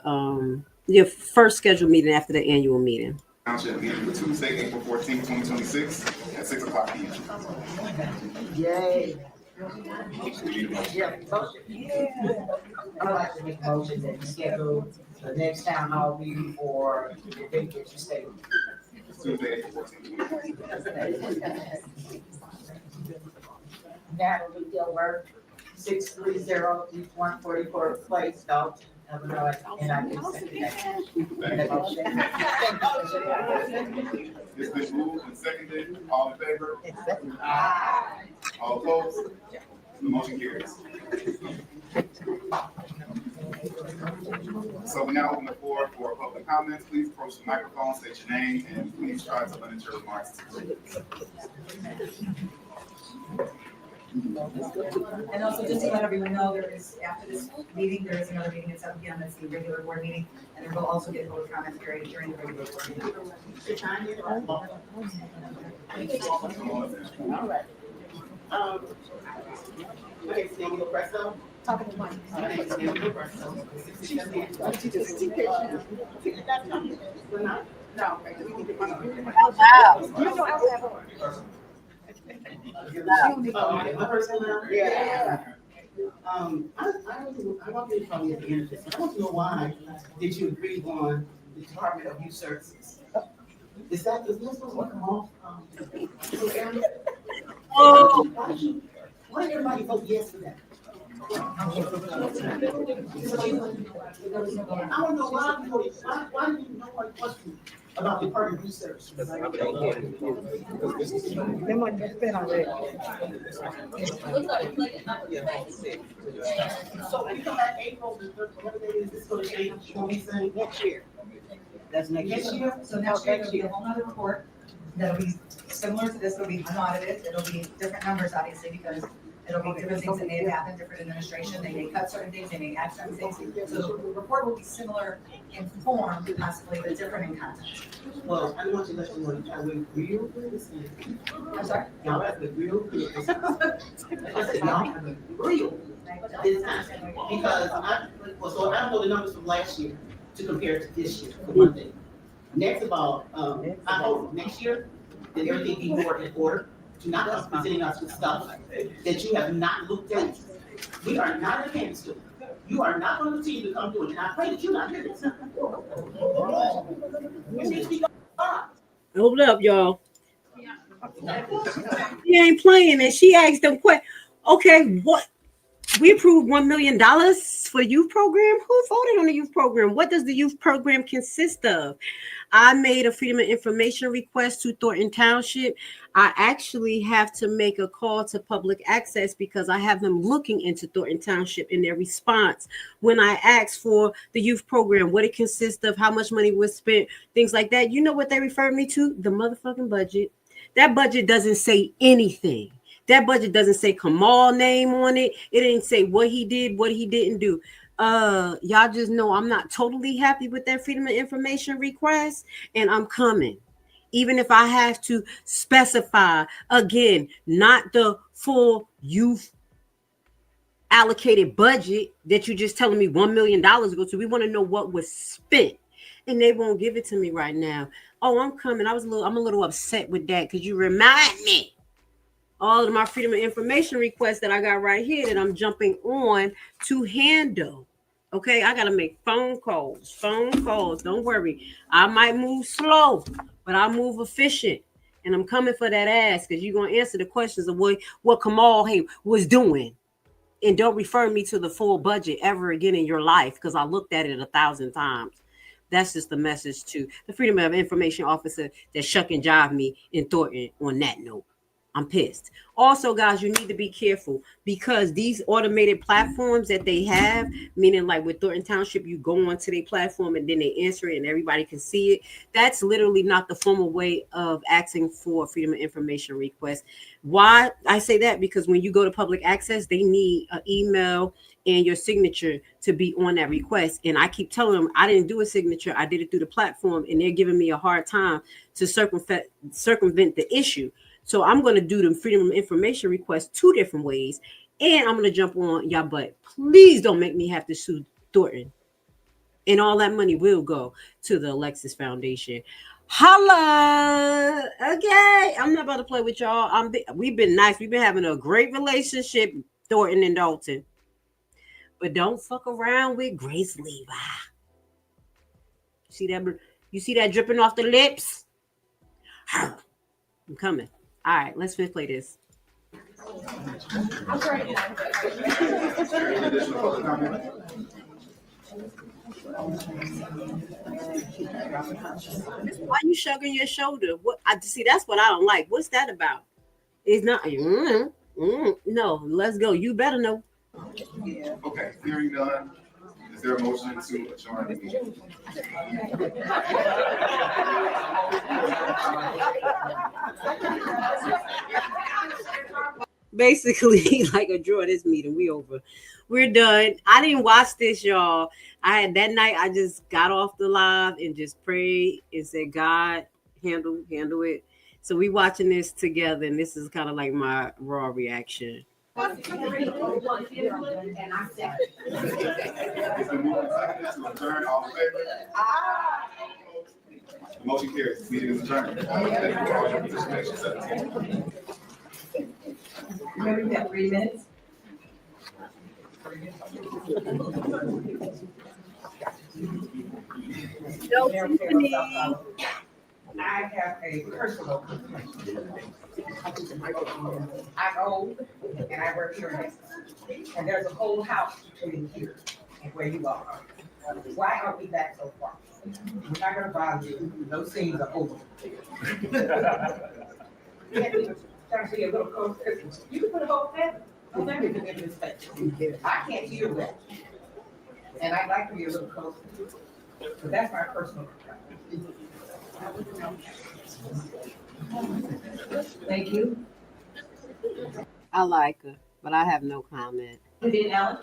your first scheduled meeting after the annual meeting. Township meeting for Tuesday, April 14, 2026 at 6 o'clock p.m. Yay. Yeah. I'd like to make a motion that we schedule the next town hall meeting for the date that you stated. Tuesday, April 14. Natalie Gilbert, 630 East 144th Place, Dalton, Illinois, and I can second that. It's been moved and seconded. All in favor? Aye. All opposed? The motion carries. So we now open the floor for public comments. Please approach the microphone, state your name, and please try to limit your remarks to 2. And also just to let everyone know, there is, after this meeting, there is another meeting at 7 p.m. That's the regular board meeting, and there will also be a public comment period during the regular board meeting. All right. Okay, Samuel Presto. Top of the mic. Okay, Samuel Presto. No. My personal number? Yeah. I want you to tell me at the end of this. I want to know why did you agree on the Department of Youth Services? Is this supposed to come off? Why did everybody vote yes for that? I don't know why do you know my question about department research? So we come back April, whatever day is this going to change? What we say next year? That's next year. So next year, it'll be a whole nother report that'll be similar to this, it'll be unaudited, it'll be different numbers, obviously, because it'll be different things that may have happened, different administration, they may cut certain things, they may add certain things. So the report will be similar in form, possibly, but different in content. Well, I want to let you know, I went real good this time. I'm sorry? Y'all have been real good this time. I said, y'all have been real good this time. Because so I don't know the numbers from last year to compare to this year, for one thing. Next of all, I hope next year that everything be more in order. Do not come presenting us with stuff that you have not looked at. We are not a camp school. You are not going to continue to come do it, and I pray that you not hear this. You need to be gone. Hold up, y'all. She ain't playing, and she asked them questions. Okay, what? We approved $1 million for youth program. Who voted on the youth program? What does the youth program consist of? I made a Freedom of Information request to Thornton Township. I actually have to make a call to public access because I have them looking into Thornton Township in their response when I asked for the youth program, what it consists of, how much money was spent, things like that. You know what they referred me to? The motherfucking budget. That budget doesn't say anything. That budget doesn't say Kamal name on it. It didn't say what he did, what he didn't do. Y'all just know I'm not totally happy with that Freedom of Information request, and I'm coming. Even if I have to specify, again, not the full youth allocated budget that you're just telling me $1 million to go to. We want to know what was spent, and they won't give it to me right now. Oh, I'm coming. I'm a little upset with that because you remind me all of my Freedom of Information requests that I got right here that I'm jumping on to handle. Okay, I got to make phone calls. Don't worry. I might move slow, but I move efficient. And I'm coming for that ass because you're going to answer the questions of what Kamal was doing. And don't refer me to the full budget ever again in your life because I looked at it 1,000 times. That's just the message to the Freedom of Information officer that shuck and jive me in Thornton on that note. I'm pissed. Also, guys, you need to be careful because these automated platforms that they have, meaning like with Thornton Township, you go onto their platform and then they answer it and everybody can see it. That's literally not the formal way of asking for Freedom of Information request. Why I say that? Because when you go to public access, they need an email and your signature to be on that request. And I keep telling them I didn't do a signature. I did it through the platform and they're giving me a hard time to circumvent the issue. So I'm going to do the Freedom of Information request 2 different ways. And I'm going to jump on y'all butt. Please don't make me have to sue Thornton. And all that money will go to the Alexis Foundation. Holla! Okay. I'm not about to play with y'all. We've been nice. We've been having a great relationship, Thornton and Dalton. But don't fuck around with Grace Levi. You see that dripping off the lips? I'm coming. All right, let's play this. Why you shrugging your shoulder? What I see, that's what I don't like. What's that about? It's not. No, let's go. You better know. Okay, hearing done. Is there a motion to adjourn the meeting? Basically, like a draw this meeting. We over. We're done. I didn't watch this, y'all. That night I just got off the live and just prayed and said, God, handle it. So we watching this together, and this is kind of like my raw reaction. Motion carries. Meeting is adjourned. Remember, you have 3 minutes. No, I have a personal complaint. I'm old and I work here in Essex. And there's a whole house between here and where you are. Why are we back so far? We're not gonna bother you. Those scenes are over. Trying to see a little closer. You can put a whole family. Oh, let me get in this space. I can't hear that. And I'd like to be a little closer. So that's my personal complaint. Thank you. I like her, but I have no comment. Vivian Allen?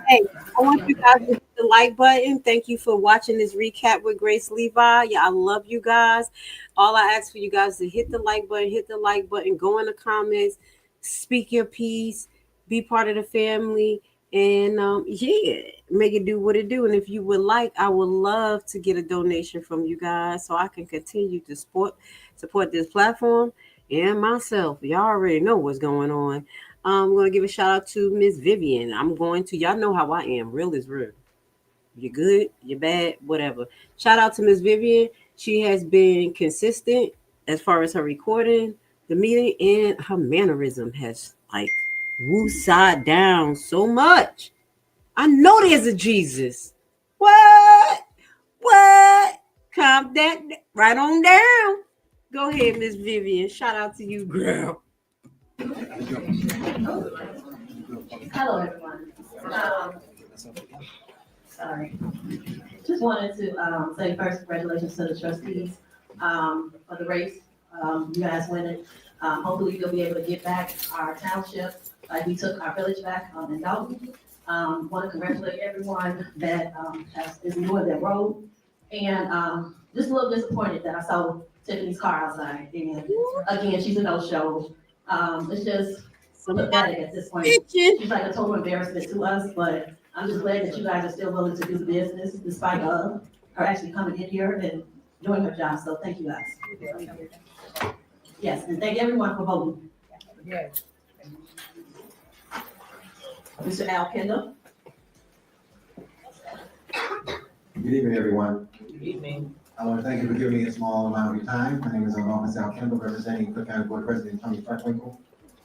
Hey, I want you guys to hit the like button. Thank you for watching this recap with Grace Levi. Yeah, I love you guys. All I ask for you guys to hit the like button, go in the comments, speak your piece, be part of the family, and yeah, make it do what it do. And if you would like, I would love to get a donation from you guys so I can continue to support this platform and myself. Y'all already know what's going on. I'm going to give a shout out to Miss Vivian. Y'all know how I am. Real is real. You're good, you're bad, whatever. Shout out to Miss Vivian. She has been consistent as far as her recording, the meeting, and her mannerism has like woo-side down so much. I know there's a Jesus. What? Calm that right on down. Go ahead, Miss Vivian. Shout out to you, girl. Hello, everyone. Sorry. Just wanted to say first, congratulations to the trustees for the race. You guys win it. Hopefully, you'll be able to get back our township like we took our village back in Dalton. Want to congratulate everyone that is doing their road. And just a little disappointed that I saw Tiffany's car outside. And again, she's a no-show. It's just pathetic at this point. She's like a total embarrassment to us, but I'm just glad that you guys are still willing to do business despite her actually coming in here and doing her job. So thank you guys. Yes, and thank everyone for voting. Yes. Mr. Al Kendall. Good evening, everyone. Good evening. I want to thank you for giving me a small amount of your time. My name is Officer Al Kendall, representing Cook County Board President Tony Freckwinkel.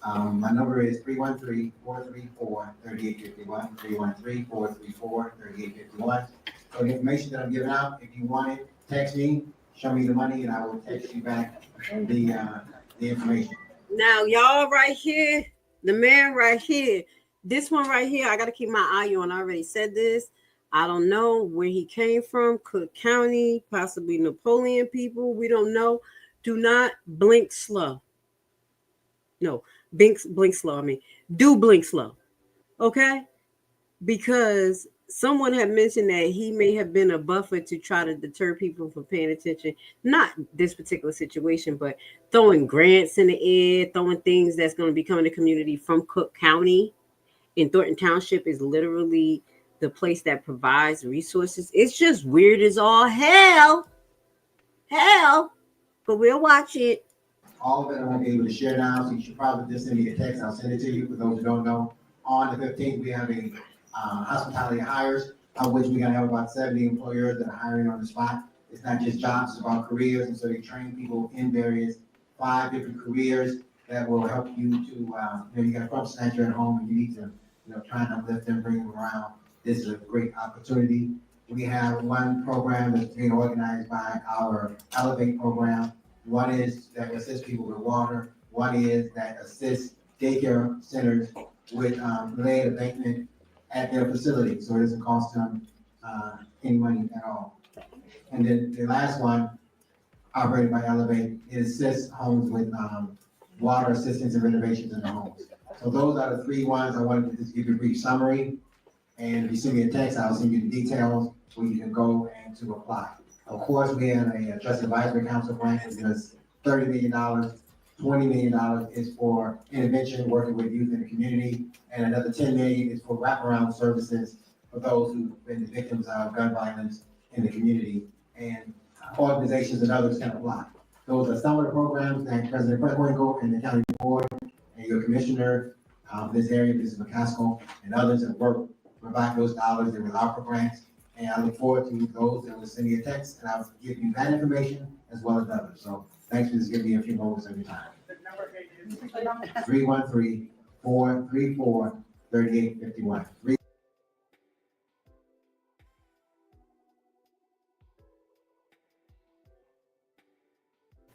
My number is 313-434-3851, 313-434-3851. So the information that I'm giving out, if you want it, text me, show me the money, and I will text you back the information. Now, y'all right here, the man right here, this one right here, I got to keep my eye on. I already said this. I don't know where he came from, Cook County, possibly Napoleon people. We don't know. Do not blink slow. No, blink slow. Do blink slow. Okay? Because someone had mentioned that he may have been a buffer to try to deter people from paying attention. Not this particular situation, but throwing grants in the air, throwing things that's going to be coming to the community from Cook County. In Thornton Township is literally the place that provides resources. It's just weird as all hell. But we'll watch it. All of it I won't be able to share now, so you should probably just send me a text. I'll send it to you. For those who don't know, on the 15th, we have a hospitality hires, of which we're going to have about 70 employers that are hiring on the spot. It's not just jobs, it's about careers. And so they train people in various 5 different careers that will help you to, you got a front snatcher at home and you need to, try and uplift them, bring them around. This is a great opportunity. We have one program that's being organized by our Elevate program. One is that assists people with water. One is that assists daycare centers with lead abatement at their facility, so it doesn't cost them any money at all. And then the last one, operated by Elevate, it assists homes with water assistance and renovations in the homes. So those are the 3 ones. I wanted to just give you a brief summary. And if you send me a text, I'll send you the details where you can go and to apply. Of course, we have a Trust Advisory Council grant that gives $30 million. $20 million is for intervention, working with youth in the community, and another $10 million is for wraparound services for those who've been the victims of gun violence in the community. And organizations and others can apply. Those are some of the programs that President Freckwinkel and the county board and your commissioner, this area, Mrs. McCaskill, and others have worked provide those dollars. They will allow for grants. And I look forward to those that will send me a text, and I'll give you that information as well as others. So thanks for just giving me a few moments of your time. 313-434-3851.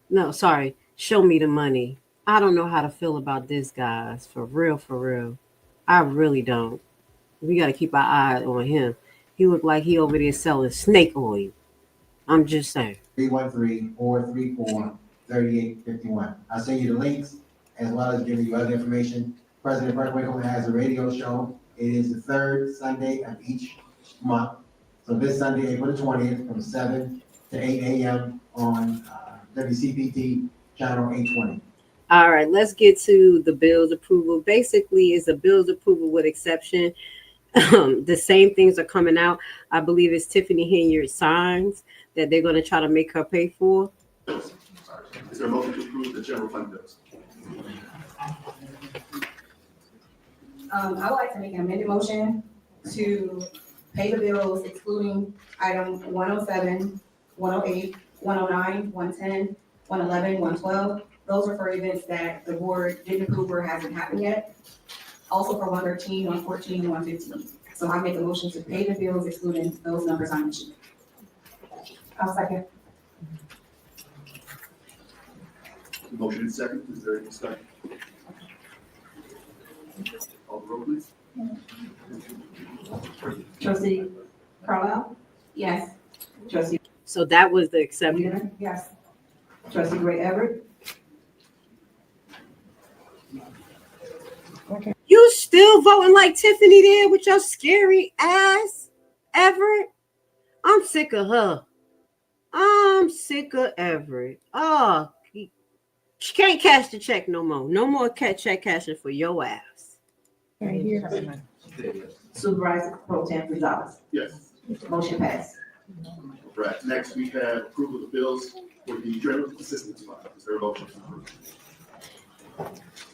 No, sorry. Show me the money. I don't know how to feel about this, guys. For real, for real. I really don't. We got to keep our eye on him. He look like he over there selling snake oil. I'm just saying. 313-434-3851. I'll send you the links as well as giving you other information. President Winkleman has a radio show. It is the third Sunday of each month. So this Sunday, April the 20th, from 7 to 8 a.m. on WCPT channel 820. All right, let's get to the bill's approval. Basically, it's a bill's approval with exception. The same things are coming out. I believe it's Tiffany Henyard signs that they're going to try to make her pay for. Is there a motion to approve the general fund bills? I would like to make an amended motion to pay the bills excluding item 107, 108, 109, 110, 111, 112. Those are for events that the board didn't approve or hasn't happened yet. Also for 113, 114, and 115. So I make a motion to pay the bills excluding those numbers I mentioned. I'll second. Motion and second. Is there any discussion? Call the roll, please. Trustee Carlisle? Yes. Trustee. So that was the exception. Yes. Trustee Gray Everett? You still voting like Tiffany there with your scary ass, Everett? I'm sick of her. I'm sick of Everett. Oh, she can't cash the check no more. No more check cashing for your ass. Right here. Supervisor Pro Tem Gonzalez. Yes. Motion passed. Right. Next, we have approval of bills for the general assistance fund. Is there a motion to approve?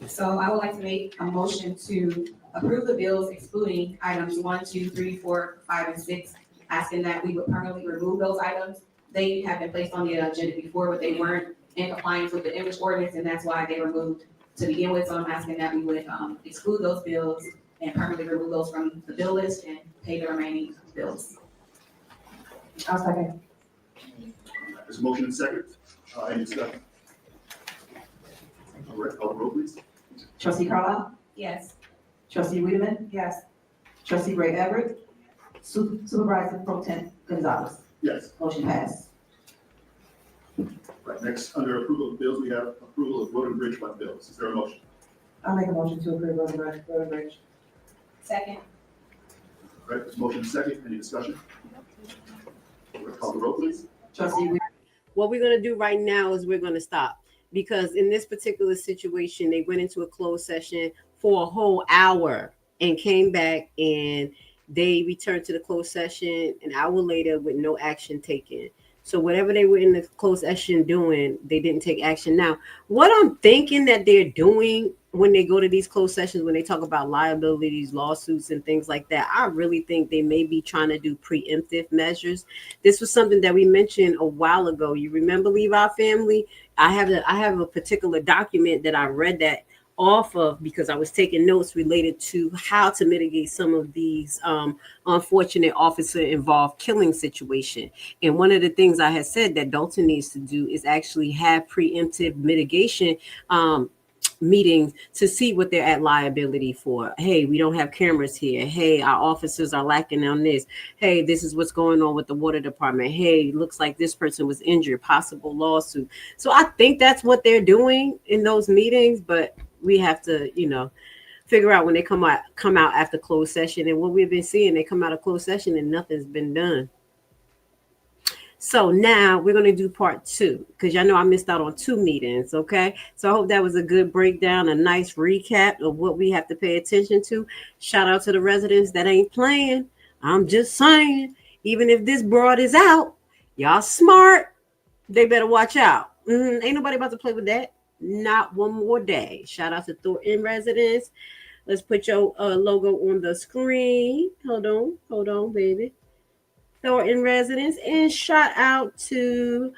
So I would like to make a motion to approve the bills excluding items 1, 2, 3, 4, 5, and 6, asking that we would permanently remove those items. They have been placed on the agenda before, but they weren't in compliance with the image ordinance, and that's why they were moved to begin with. So I'm asking that we would exclude those bills and permanently remove those from the bill list and pay the remaining bills. I'll second. There's a motion and second. Any discussion? All right, call the roll, please. Trustee Carlisle? Yes. Trustee Wiedemann? Yes. Trustee Gray Everett? Supervisor Pro Tem Gonzalez? Yes. Motion passed. Right, next, under approval of bills, we have approval of road and bridge fund bills. Is there a motion? I'll make a motion to approve road and bridge. Second. Right, there's a motion and second. Any discussion? All right, call the roll, please. Trustee. What we're going to do right now is we're going to stop, because in this particular situation, they went into a closed session for a whole hour and came back, and they returned to the closed session an hour later with no action taken. So whatever they were in the closed session doing, they didn't take action. Now, what I'm thinking that they're doing when they go to these closed sessions, when they talk about liabilities, lawsuits, and things like that, I really think they may be trying to do preemptive measures. This was something that we mentioned a while ago. You remember Levi family? I have a particular document that I read that off of because I was taking notes related to how to mitigate some of these unfortunate officer involved killing situation. And one of the things I had said that Dalton needs to do is actually have preemptive mitigation meetings to see what they're at liability for. Hey, we don't have cameras here. Hey, our officers are lacking on this. Hey, this is what's going on with the water department. Hey, looks like this person was injured, possible lawsuit. So I think that's what they're doing in those meetings, but we have to, figure out when they come out after closed session. And what we've been seeing, they come out of closed session and nothing's been done. So now we're going to do part 2, because y'all know I missed out on 2 meetings. Okay. So I hope that was a good breakdown, a nice recap of what we have to pay attention to. Shout out to the residents that ain't playing. I'm just saying, even if this broad is out, y'all smart, they better watch out. Ain't nobody about to play with that. Not one more day. Shout out to Thornton residents. Let's put your logo on the screen. Hold on, baby. Thornton residents, and shout out to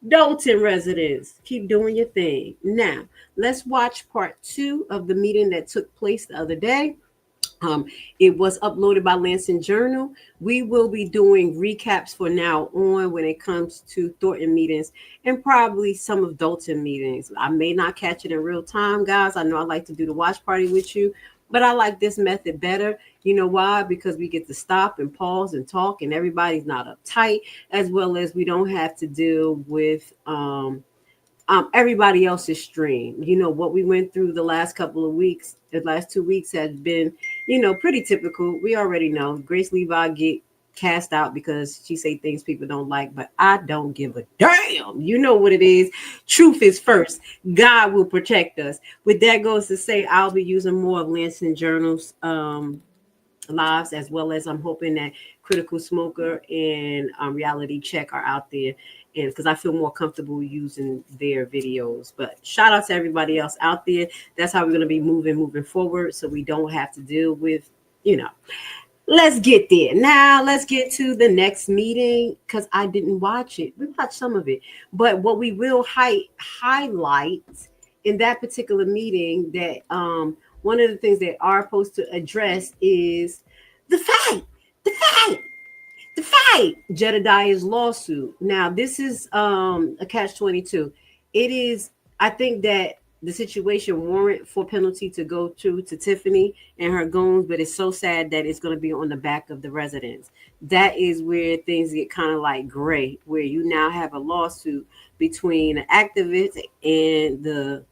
Dalton residents. Keep doing your thing. Now, let's watch part 2 of the meeting that took place the other day. It was uploaded by Lansing Journal. We will be doing recaps for now on when it comes to Thornton meetings and probably some of Dalton meetings. I may not catch it in real time, guys. I know I like to do the watch party with you, but I like this method better. You know why? Because we get to stop and pause and talk, and everybody's not uptight, as well as we don't have to deal with everybody else's stream. You know, what we went through the last couple of weeks, the last 2 weeks has been, you know, pretty typical. We already know Grace Levi get cast out because she say things people don't like, but I don't give a damn. You know what it is. Truth is first. God will protect us. With that goes to say, I'll be using more of Lansing Journal's lives, as well as I'm hoping that Critical Smoker and Reality Check are out there, and because I feel more comfortable using their videos. But shout out to everybody else out there. That's how we're going to be moving forward, so we don't have to deal with, you know. Let's get there. Now let's get to the next meeting, because I didn't watch it. We watched some of it, but what we will highlight in that particular meeting, that one of the things they are supposed to address is the fight, Jedediah's lawsuit. Now, this is a catch-22. It is, I think that the situation warrant for penalty to go to Tiffany and her goons, but it's so sad that it's going to be on the back of the residents. That is where things get kind of like gray, where you now have a lawsuit between an activist and the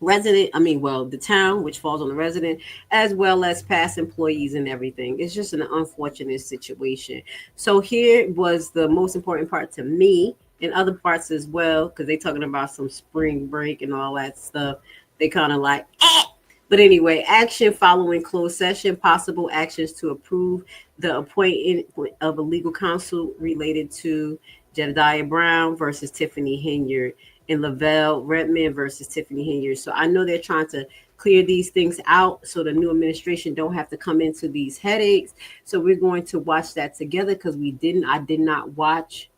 the town, which falls on the resident, as well as past employees and everything. It's just an unfortunate situation. So here was the most important part to me, and other parts as well, because they talking about some spring break and all that stuff. They kind of like, eh. But anyway, action following closed session, possible actions to approve the appointment of a legal counsel related to Jedediah Brown versus Tiffany Henyard, and Lavelle Redmond versus Tiffany Henyard. So I know they're trying to clear these things out so the new administration don't have to come into these headaches. So we're going to watch that together, because I did not watch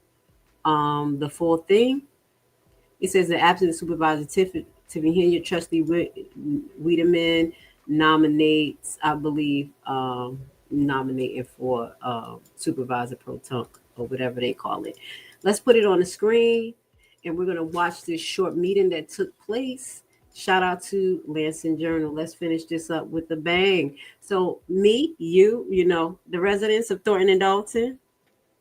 the full thing. It says the absent supervisor Tiffany Henyard, trustee Wiedemann nominates, I believe, nominating for supervisor pro tunc, or whatever they call it. Let's put it on the screen, and we're going to watch this short meeting that took place. Shout out to Lansing Journal. Let's finish this up with a bang. So me, you know, the residents of Thornton and Dalton,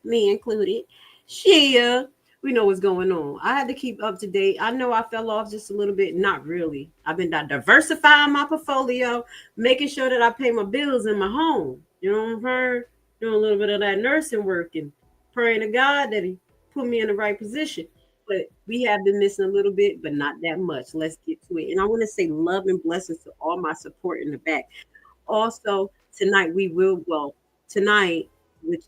me included, Shia, we know what's going on. I had to keep up to date. I know I fell off just a little bit. Not really. I've been diversifying my portfolio, making sure that I pay my bills in my home. You know what I'm saying? Doing a little bit of that nursing work and praying to God that he put me in the right position. But we have been missing a little bit, but not that much. Let's get to it. And I want to say love and blessings to all my support in the back. Also, tonight, which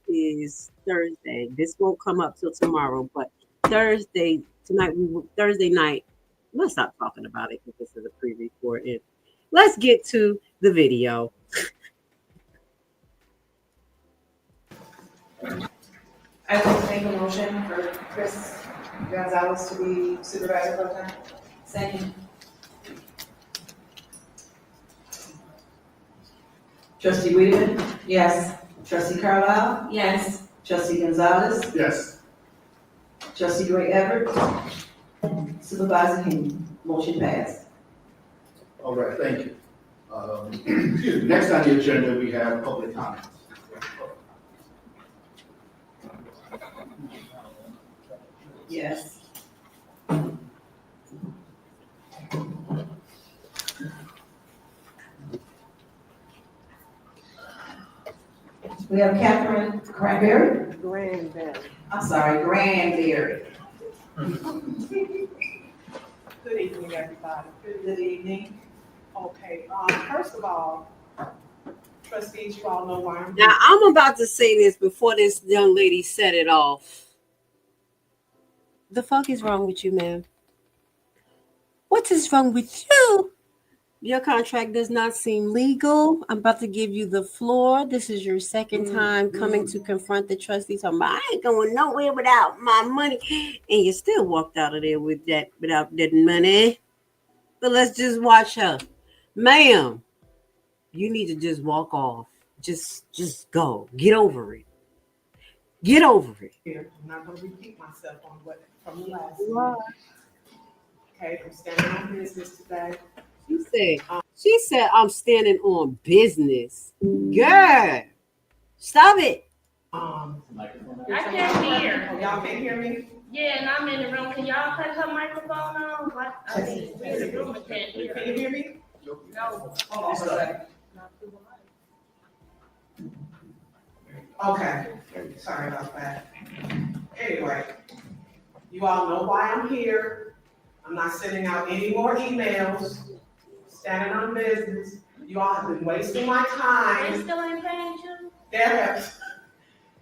is Thursday, this won't come up till tomorrow, but Thursday night, let's stop talking about it, because this is a pre-report. And let's get to the video. I'd like to make a motion for Chris Gonzalez to be supervisor pro tem. Second. Trustee Wiedemann? Yes. Trustee Carlisle? Yes. Trustee Gonzalez? Yes. Trustee Gray Everett? Supervisor Henry? Motion passed. All right, thank you. Excuse me. Next on the agenda, we have public comments. Yes. We have Catherine Granberry. I'm sorry, Granberry. Good evening, everybody. Good evening. Okay, first of all, trustees, you all know why I'm Now, I'm about to say this before this young lady set it off. The fuck is wrong with you, ma'am? What is wrong with you? Your contract does not seem legal. I'm about to give you the floor. This is your second time coming to confront the trustee. Talking about, I ain't going nowhere without my money. And you still walked out of there with that without that money. But let's just watch her. Ma'am, you need to just walk off. Just go. Get over it. Get over it. Here, I'm not gonna repeat myself on what from the last meeting. Okay, I'm standing on business today. She said, I'm standing on business. Girl, stop it. I can't hear. Y'all can't hear me? Yeah, and I'm in the room. Can y'all cut her microphone on? I mean, we're in the room, I can't hear. Can you hear me? No. Hold on for a second. Okay, sorry about that. Anyway, you all know why I'm here. I'm not sending out any more emails, standing on business. You all have been wasting my time. They still ain't paying you?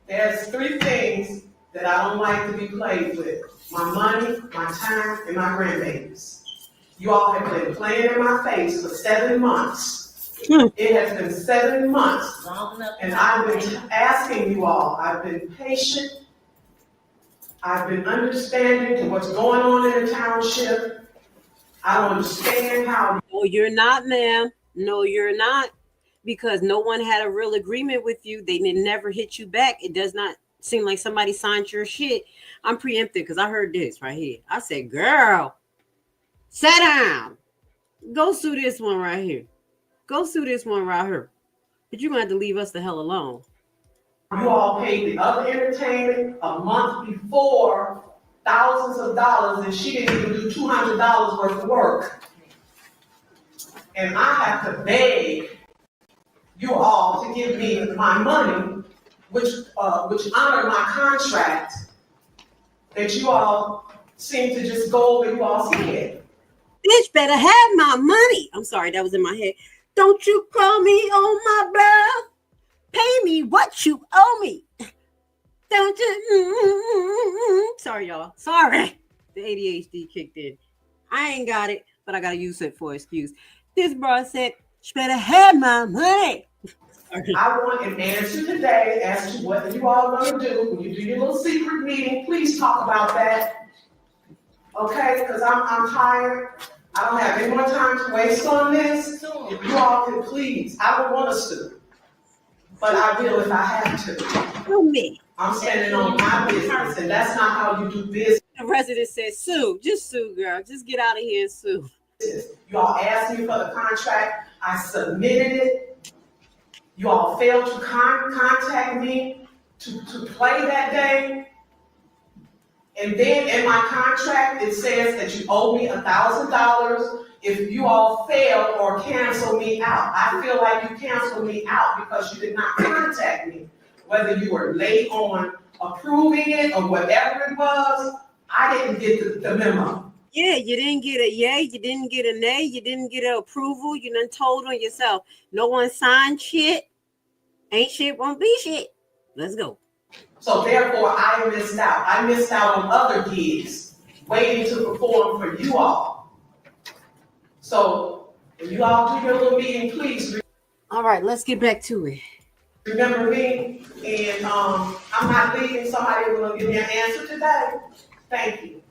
There's three things that I don't like to be played with: my money, my time, and my grandbabies. You all have been playing in my face for 7 months. It has been 7 months, and I've been asking you all. I've been patient. I've been understanding to what's going on in the township. I don't understand how. No, you're not, ma'am. No, you're not. Because no one had a real agreement with you. They never hit you back. It does not seem like somebody signed your shit. I'm preempted because I heard this right here. I said, girl, sit down. Go sue this one right here. Go sue this one right here. But you're going to have to leave us the hell alone. You all paid the other entertainment a month before thousands of dollars, and she didn't even do $200 worth of work. And I have to beg you all to give me my money, which honor my contract, that you all seem to just go over you all's head. Bitch better have my money. I'm sorry, that was in my head. Don't you call me on my bluff. Pay me what you owe me. Don't you? Sorry, y'all. Sorry. The ADHD kicked in. I ain't got it, but I got to use it for excuse. This bro said, you better have my money. I want an answer today as to what you all are going to do. When you do your little secret meeting, please talk about that. Okay? Because I'm tired. I don't have any more time to waste on this. If you all can please, I don't want to sue, but I will if I have to. Sue me. I'm standing on my business, and that's not how you do business. The resident said, sue. Just sue, girl. Just get out of here and sue. You all asked me for the contract. I submitted it. You all failed to contact me to play that day. And then in my contract, it says that you owe me $1,000 if you all fail or cancel me out. I feel like you canceled me out because you did not contact me. Whether you were late on approving it or whatever it was, I didn't get the memo. Yeah, you didn't get a yay, you didn't get a nay, you didn't get an approval, you done told on yourself. No one signed shit. Ain't shit, won't be shit. Let's go. So therefore, I missed out. I missed out on other gigs waiting to perform for you all. So when you all do your little meeting, please. All right, let's get back to it. Remember me, and I'm not leaving. Somebody will give me an answer today. Thank you.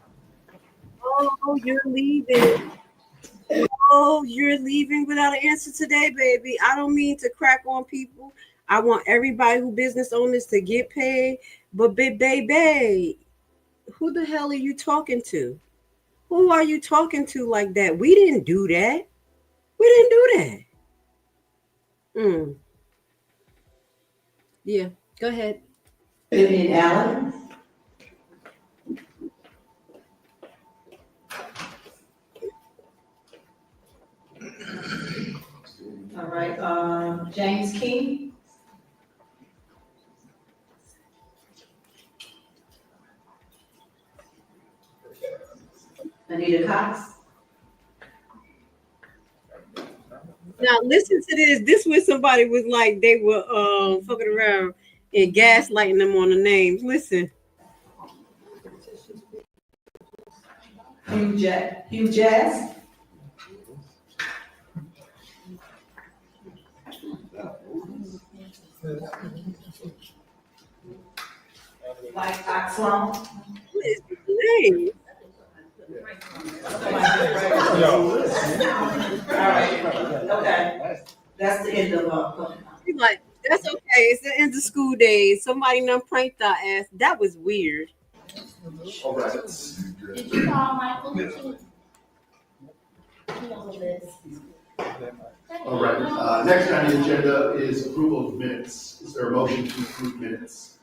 Oh, you're leaving. Oh, you're leaving without an answer today, baby. I don't mean to crack on people. I want everybody who business owners to get paid. But baby, who the hell are you talking to? Who are you talking to like that? We didn't do that. We didn't do that. Yeah, go ahead. Vivian Allen. All right, James King. Anita Cox. Now listen to this. This was somebody was like they were fucking around and gaslighting them on the names. Listen. Hugh Jazz. Like Oxfam. What is the name? All right, okay. That's the end of our. He's like, that's okay. It's the end of school days. Somebody done pranked our ass. That was weird. All right. Did you call Michael? He on the list. All right, next on the agenda is approval of minutes. Is there a motion to approve minutes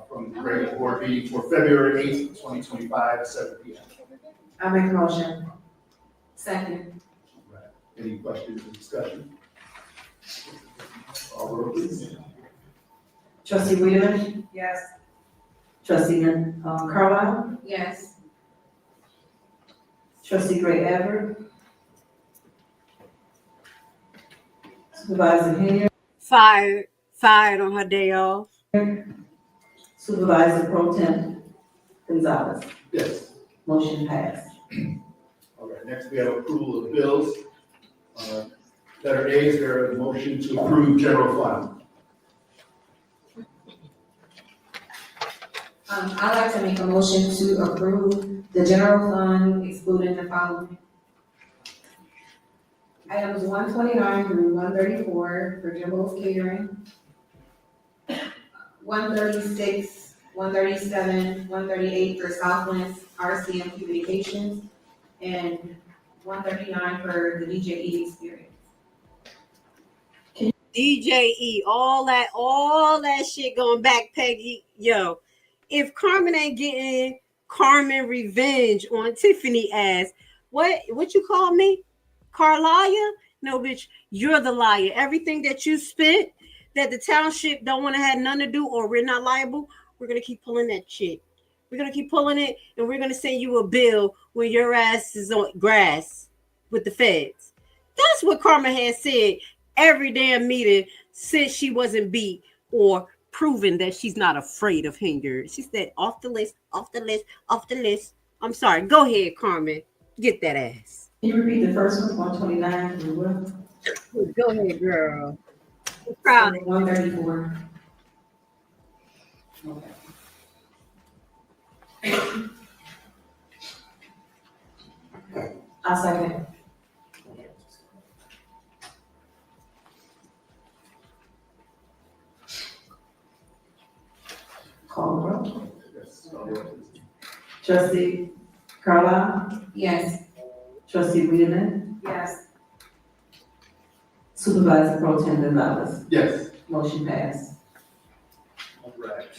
from the regular board meeting for February 8th, 2025, at 7 p.m.? I make a motion. Second. All right. Any questions or discussion? All roll, please. Trustee Wiedemann? Yes. Trustee Carlisle? Yes. Trustee Gray Everett? Supervisor Henry? Fired on her day off. Supervisor Pro Tem Gonzalez? Yes. Motion passed. All right, next we have approval of bills. Letter A, is there a motion to approve general fund? I'd like to make a motion to approve the general fund excluding the following. Items 129 through 134 for Jimbo's Catering. 136, 137, 138 for Southwest RCM Communications, and 139 for the DJE Experience. DJE, all that shit going back, Peggy. Yo, if Carmen ain't getting Carmen revenge on Tiffany ass, what you call me? Carlia? No, bitch, you're the liar. Everything that you spent that the township don't want to have nothing to do, or we're not liable, we're going to keep pulling that shit. We're going to keep pulling it, and we're going to send you a bill when your ass is on grass with the feds. That's what Carmen has said every damn meeting since she wasn't beat or proven that she's not afraid of Hinger. She said, off the list, off the list, off the list. I'm sorry. Go ahead, Carmen. Get that ass. Can you repeat the first one, 129 through what? Go ahead, girl. I'm proud of 134. I'll second. Call the roll. Trustee Carlisle? Yes. Trustee Wiedemann? Yes. Supervisor Pro Tem Gonzalez? Yes. Motion passed. All right.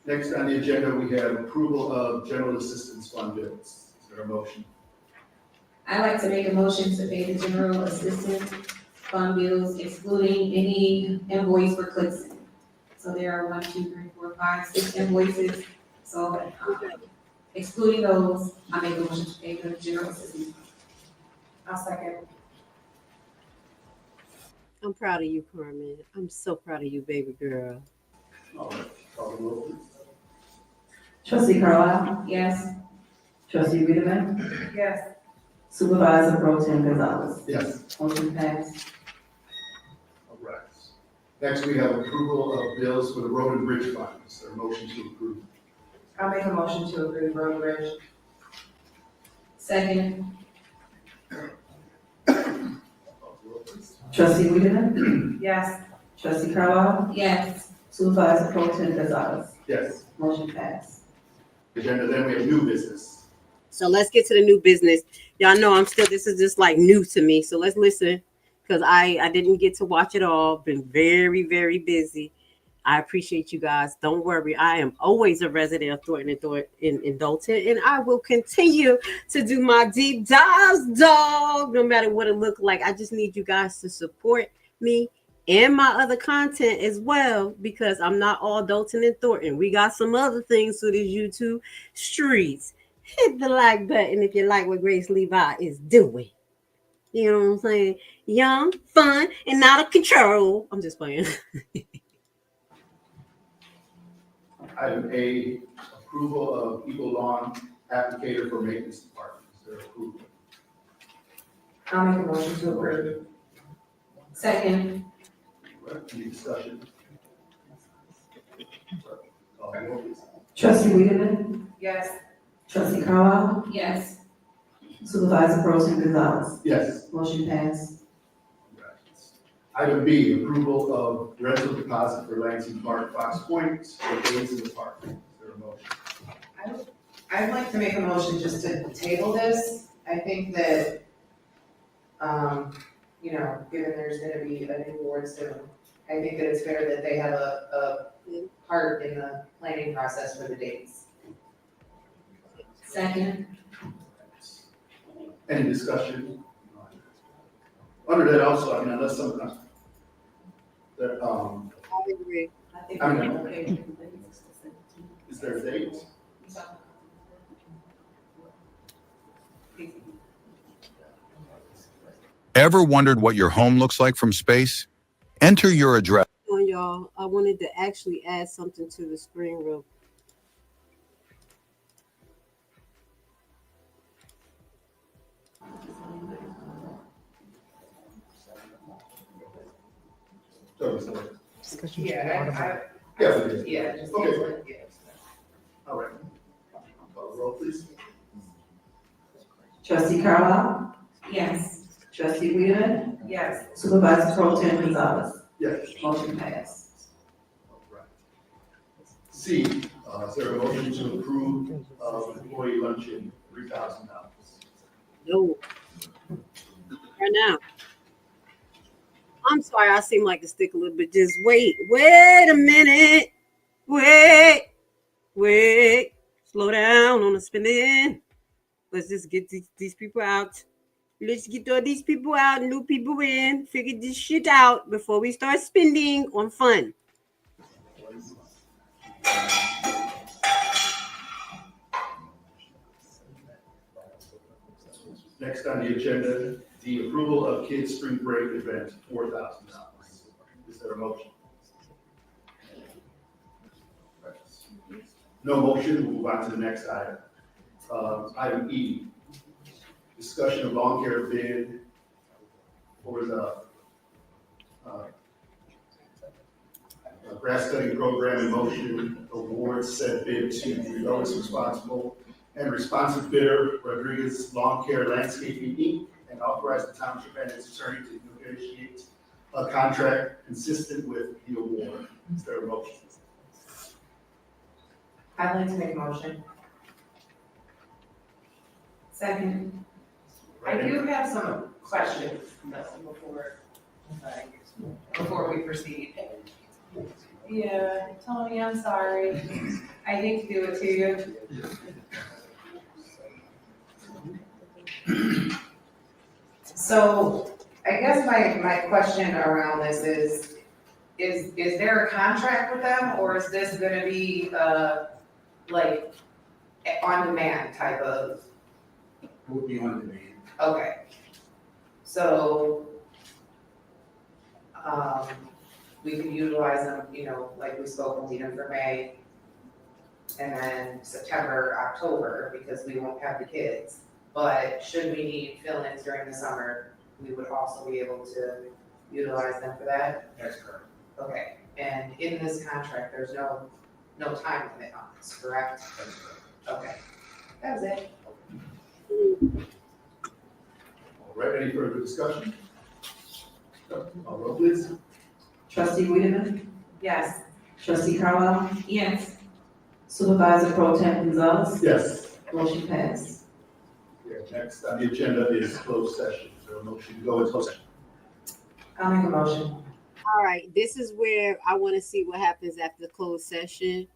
Next on the agenda, we have approval of general assistance fund bills. Is there a motion? I'd like to make a motion to pay the general assistance fund bills excluding any invoice for Clixon. So there are 1, 2, 3, 4, 5, 6 invoices. So excluding those, I make a motion to pay the general assistance. I'll second. I'm proud of you, Carmen. I'm so proud of you, baby girl. All right. Call the roll, please. Trustee Carlisle? Yes. Trustee Wiedemann? Yes. Supervisor Pro Tem Gonzalez? Yes. Motion passed. All right. Next, we have approval of bills for the road and bridge fund. Is there a motion to approve? I'll make a motion to approve road and bridge. Second. Call the roll, please. Trustee Wiedemann? Yes. Trustee Carlisle? Yes. Supervisor Pro Tem Gonzalez? Yes. Motion passed. Agenda, then we have new business. So let's get to the new business. Y'all know this is just like new to me. So let's listen, because I didn't get to watch it all. Been very, very busy. I appreciate you guys. Don't worry. I am always a resident of Thornton in Dalton, and I will continue to do my deep dives, dog, no matter what it look like. I just need you guys to support me and my other content as well, because I'm not all Dalton and Thornton. We got some other things to these YouTube streets. Hit the like button if you like what Grace Levi is doing. You know what I'm saying? Young, fun, and out of control. I'm just playing. Item A, approval of Eagle Lawn applicator for maintenance department. Is there approval? I'll make a motion to approve. Second. Right, any discussion? Call the roll, please. Trustee Wiedemann? Yes. Trustee Carlisle? Yes. Supervisor Pro Tem Gonzalez? Yes. Motion passed. Item B, approval of rental deposit for Lansing Park, Fox Point, for days in the park. Is there a motion? I'd like to make a motion just to table this. I think that, given there's gonna be a new board soon, I think that it's fair that they have a part in the planning process for the dates. Second. Any discussion? Under that also, I mean, unless someone, that, I agree. I mean, is there a date? Ever wondered what your home looks like from space? Enter your address. On y'all, I wanted to actually add something to the screen real. Yeah, Yeah, okay. All right. Call the roll, please. Trustee Carlisle? Yes. Trustee Wiedemann? Yes. Supervisor Pro Tem Gonzalez? Yes. Motion passed. All right. C, is there a motion to approve employee luncheon, $3,000? No. Right now. I'm sorry, I seem like a stick a little bit. Just wait a minute. Wait. Slow down on the spending. Let's just get these people out. Let's get all these people out, new people in, figure this shit out before we start spending on fun. Next on the agenda, the approval of kids' spring break event, $4,000. Is there a motion? No motion, we'll move on to the next item. Item E, discussion of lawn care bid for the grass cutting program in motion, award said bid to the lowest responsible and responsive bidder, Rodriguez Lawn Care Landscaping Inc., and authorize the township and its attorney to negotiate a contract consistent with the award. Is there a motion? I'd like to make a motion. Second. I do have some questions before we proceed. Yeah, Tony, I'm sorry. I hate to do it to you. So I guess my question around this is there a contract with them, or is this gonna be like on demand type of? Would be on demand. Okay. So we can utilize them, like we spoke with Dina for May, and then September, October, because we won't have the kids. But should we need fill-ins during the summer, we would also be able to utilize them for that? That's correct. Okay, and in this contract, there's no time limit on this, correct? That's correct. Okay, that was it. All right, any further discussion? Call roll, please. Trustee Wiedemann? Yes. Trustee Carlisle? Yes. Supervisor Pro Tem Gonzalez? Yes. Motion passed. Yeah, next on the agenda is closed session. Is there a motion to go into closed session? I'll make a motion. All right, this is where I want to see what happens after the closed session.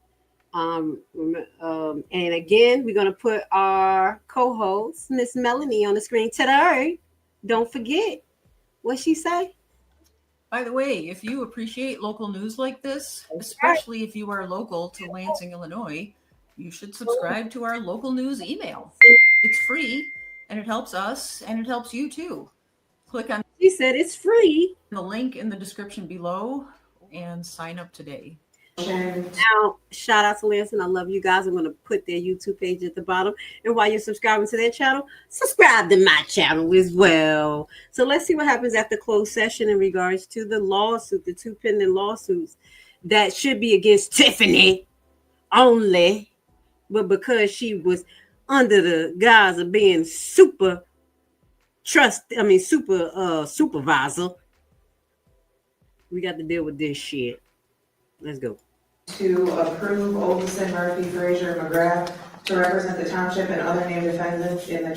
And again, we're gonna put our co-host, Miss Melanie, on the screen today. Don't forget what she say. By the way, if you appreciate local news like this, especially if you are local to Lansing, Illinois, you should subscribe to our local news email. It's free and it helps us and it helps you too. Click on She said it's free. The link in the description below and sign up today. Now, shout out to Lansing. I love you guys. I'm going to put their YouTube page at the bottom. And while you're subscribing to their channel, subscribe to my channel as well. So let's see what happens after closed session in regards to the lawsuit, the two pending lawsuits that should be against Tiffany only. But because she was under the guise of being supervisor, we got to deal with this shit. Let's go. To approve Olson, Murphy, Frazier, McGrath to represent the township and other named defendants in the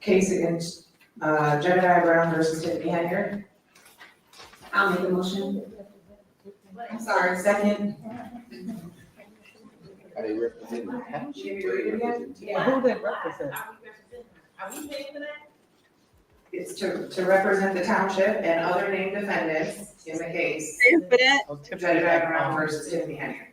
case against Jedediah Brown versus Tiffany Henyard. I'll make a motion. I'm sorry, second. Are they representing the township? Should we read it again? Who they represent? Are we paying for that? It's to represent the township and other named defendants in the case. For that? Jedediah Brown versus Tiffany Henyard.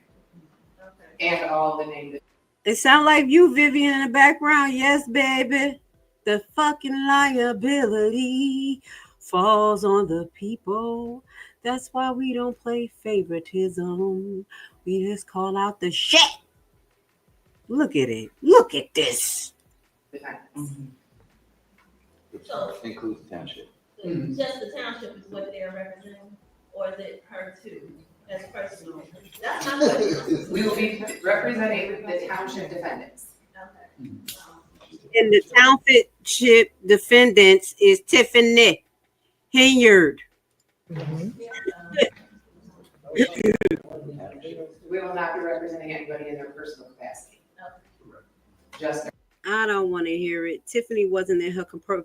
And all the named. It sounds like you, Vivian, in the background. Yes, baby. The fucking liability falls on the people. That's why we don't play favoritism. We just call out the shit. Look at it. Look at this. So Includes the township. just the township is what they're representing, or is it her too, as personal? That's not what. We will be representing the township defendants. And the township defendants is Tiffany Henyard. We will not be representing anybody in their personal capacity. Just. I don't want to hear it. Tiffany wasn't in her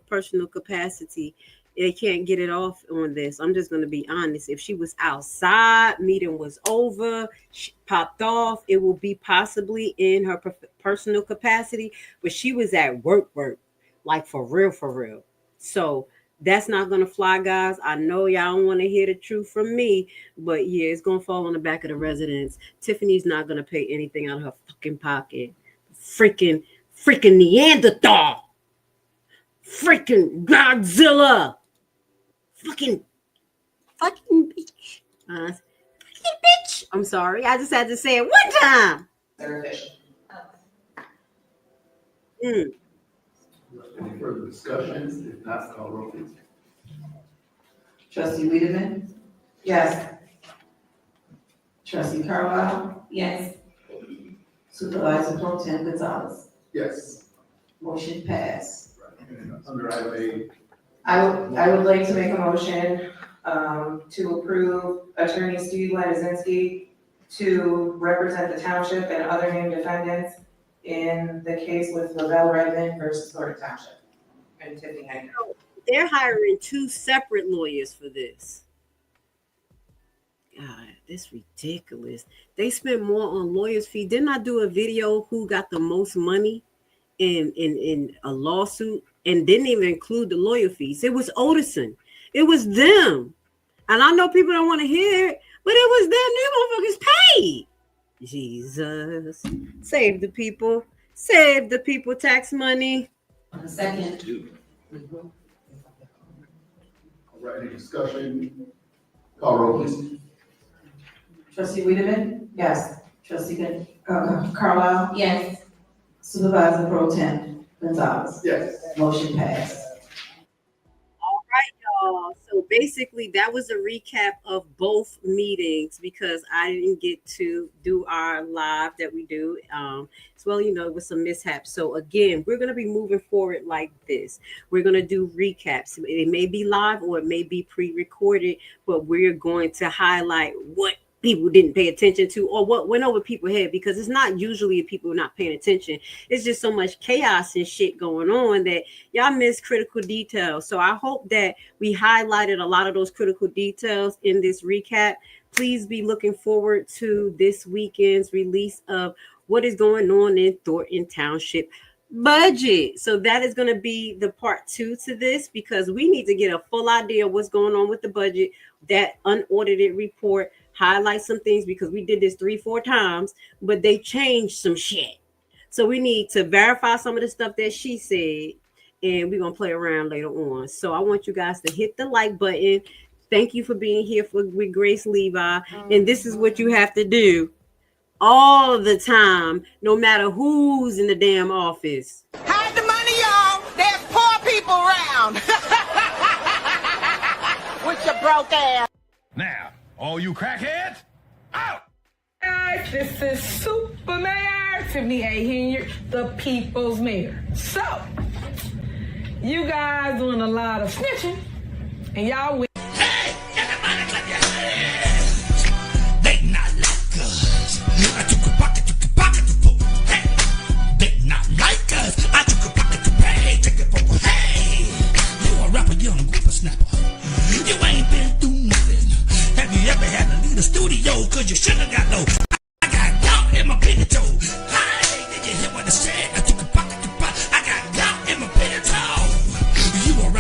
personal capacity. They can't get it off on this. I'm just going to be honest. If she was outside, meeting was over, she popped off, it will be possibly in her personal capacity, but she was at work, like for real. So that's not going to fly, guys. I know y'all don't want to hear the truth from me, but yeah, it's going to fall on the back of the residents. Tiffany's not going to pay anything out of her fucking pocket. Freaking Neanderthal. Freaking Godzilla. Fucking bitch. Fucking bitch. I'm sorry. I just had to say it one time. They're official. Any further discussions? If not, call roll please. Trustee Wiedemann? Yes. Trustee Carlisle? Yes. Supervisor Pro Tem Gonzalez? Yes. Motion passed. And under item A, I would like to make a motion to approve Attorney Steve Lanazinski to represent the township and other named defendants in the case with Lavelle Redmond versus Thornton Township and Tiffany Henyard. They're hiring two separate lawyers for this. God, this ridiculous. They spent more on lawyers' fee. Didn't I do a video who got the most money in a lawsuit and didn't even include the lawyer fees? It was Odison. It was them. And I know people don't want to hear it, but it was them. Them motherfuckers paid. Jesus. Save the people. Save the people tax money. Second. all right, any discussion? Call roll please. Trustee Wiedemann? Yes. Trustee Carlisle? Yes. Supervisor Pro Tem Gonzalez? Yes. Motion passed. All right, y'all. So basically, that was a recap of both meetings because I didn't get to do our live that we do. As well, with some mishaps. So again, we're going to be moving forward like this. We're going to do recaps. It may be live or it may be pre-recorded, but we're going to highlight what people didn't pay attention to or what went over people's head, because it's not usually people not paying attention. It's just so much chaos and shit going on that y'all miss critical details. So I hope that we highlighted a lot of those critical details in this recap. Please be looking forward to this weekend's release of what is going on in Thornton Township budget. So that is going to be the part 2 to this, because we need to get a full idea of what's going on with the budget, that unaudited report, highlight some things, because we did this 3-4 times, but they changed some shit. So we need to verify some of the stuff that she said, and we're going to play around later on. So I want you guys to hit the like button, Thank you for being here with Grace Levi. And this is what you have to do all the time, no matter who's in the damn office. Hide the money, y'all. There's poor people around. With your broke ass. Now, all you crackheads, out! Guys, this is Super Mayor Tiffany A. Henry, the people's mayor. So, you guys doing a lot of snitching, and y'all with. Hey, everybody clap your hands. They not like us. I took a pocket for. Hey, they not like us. I took a pocket to pay. Take it for. Hey, you a rapper, young grouper snapper. You ain't been through nothing. Have you ever had to leave the studio? Cause you should've got no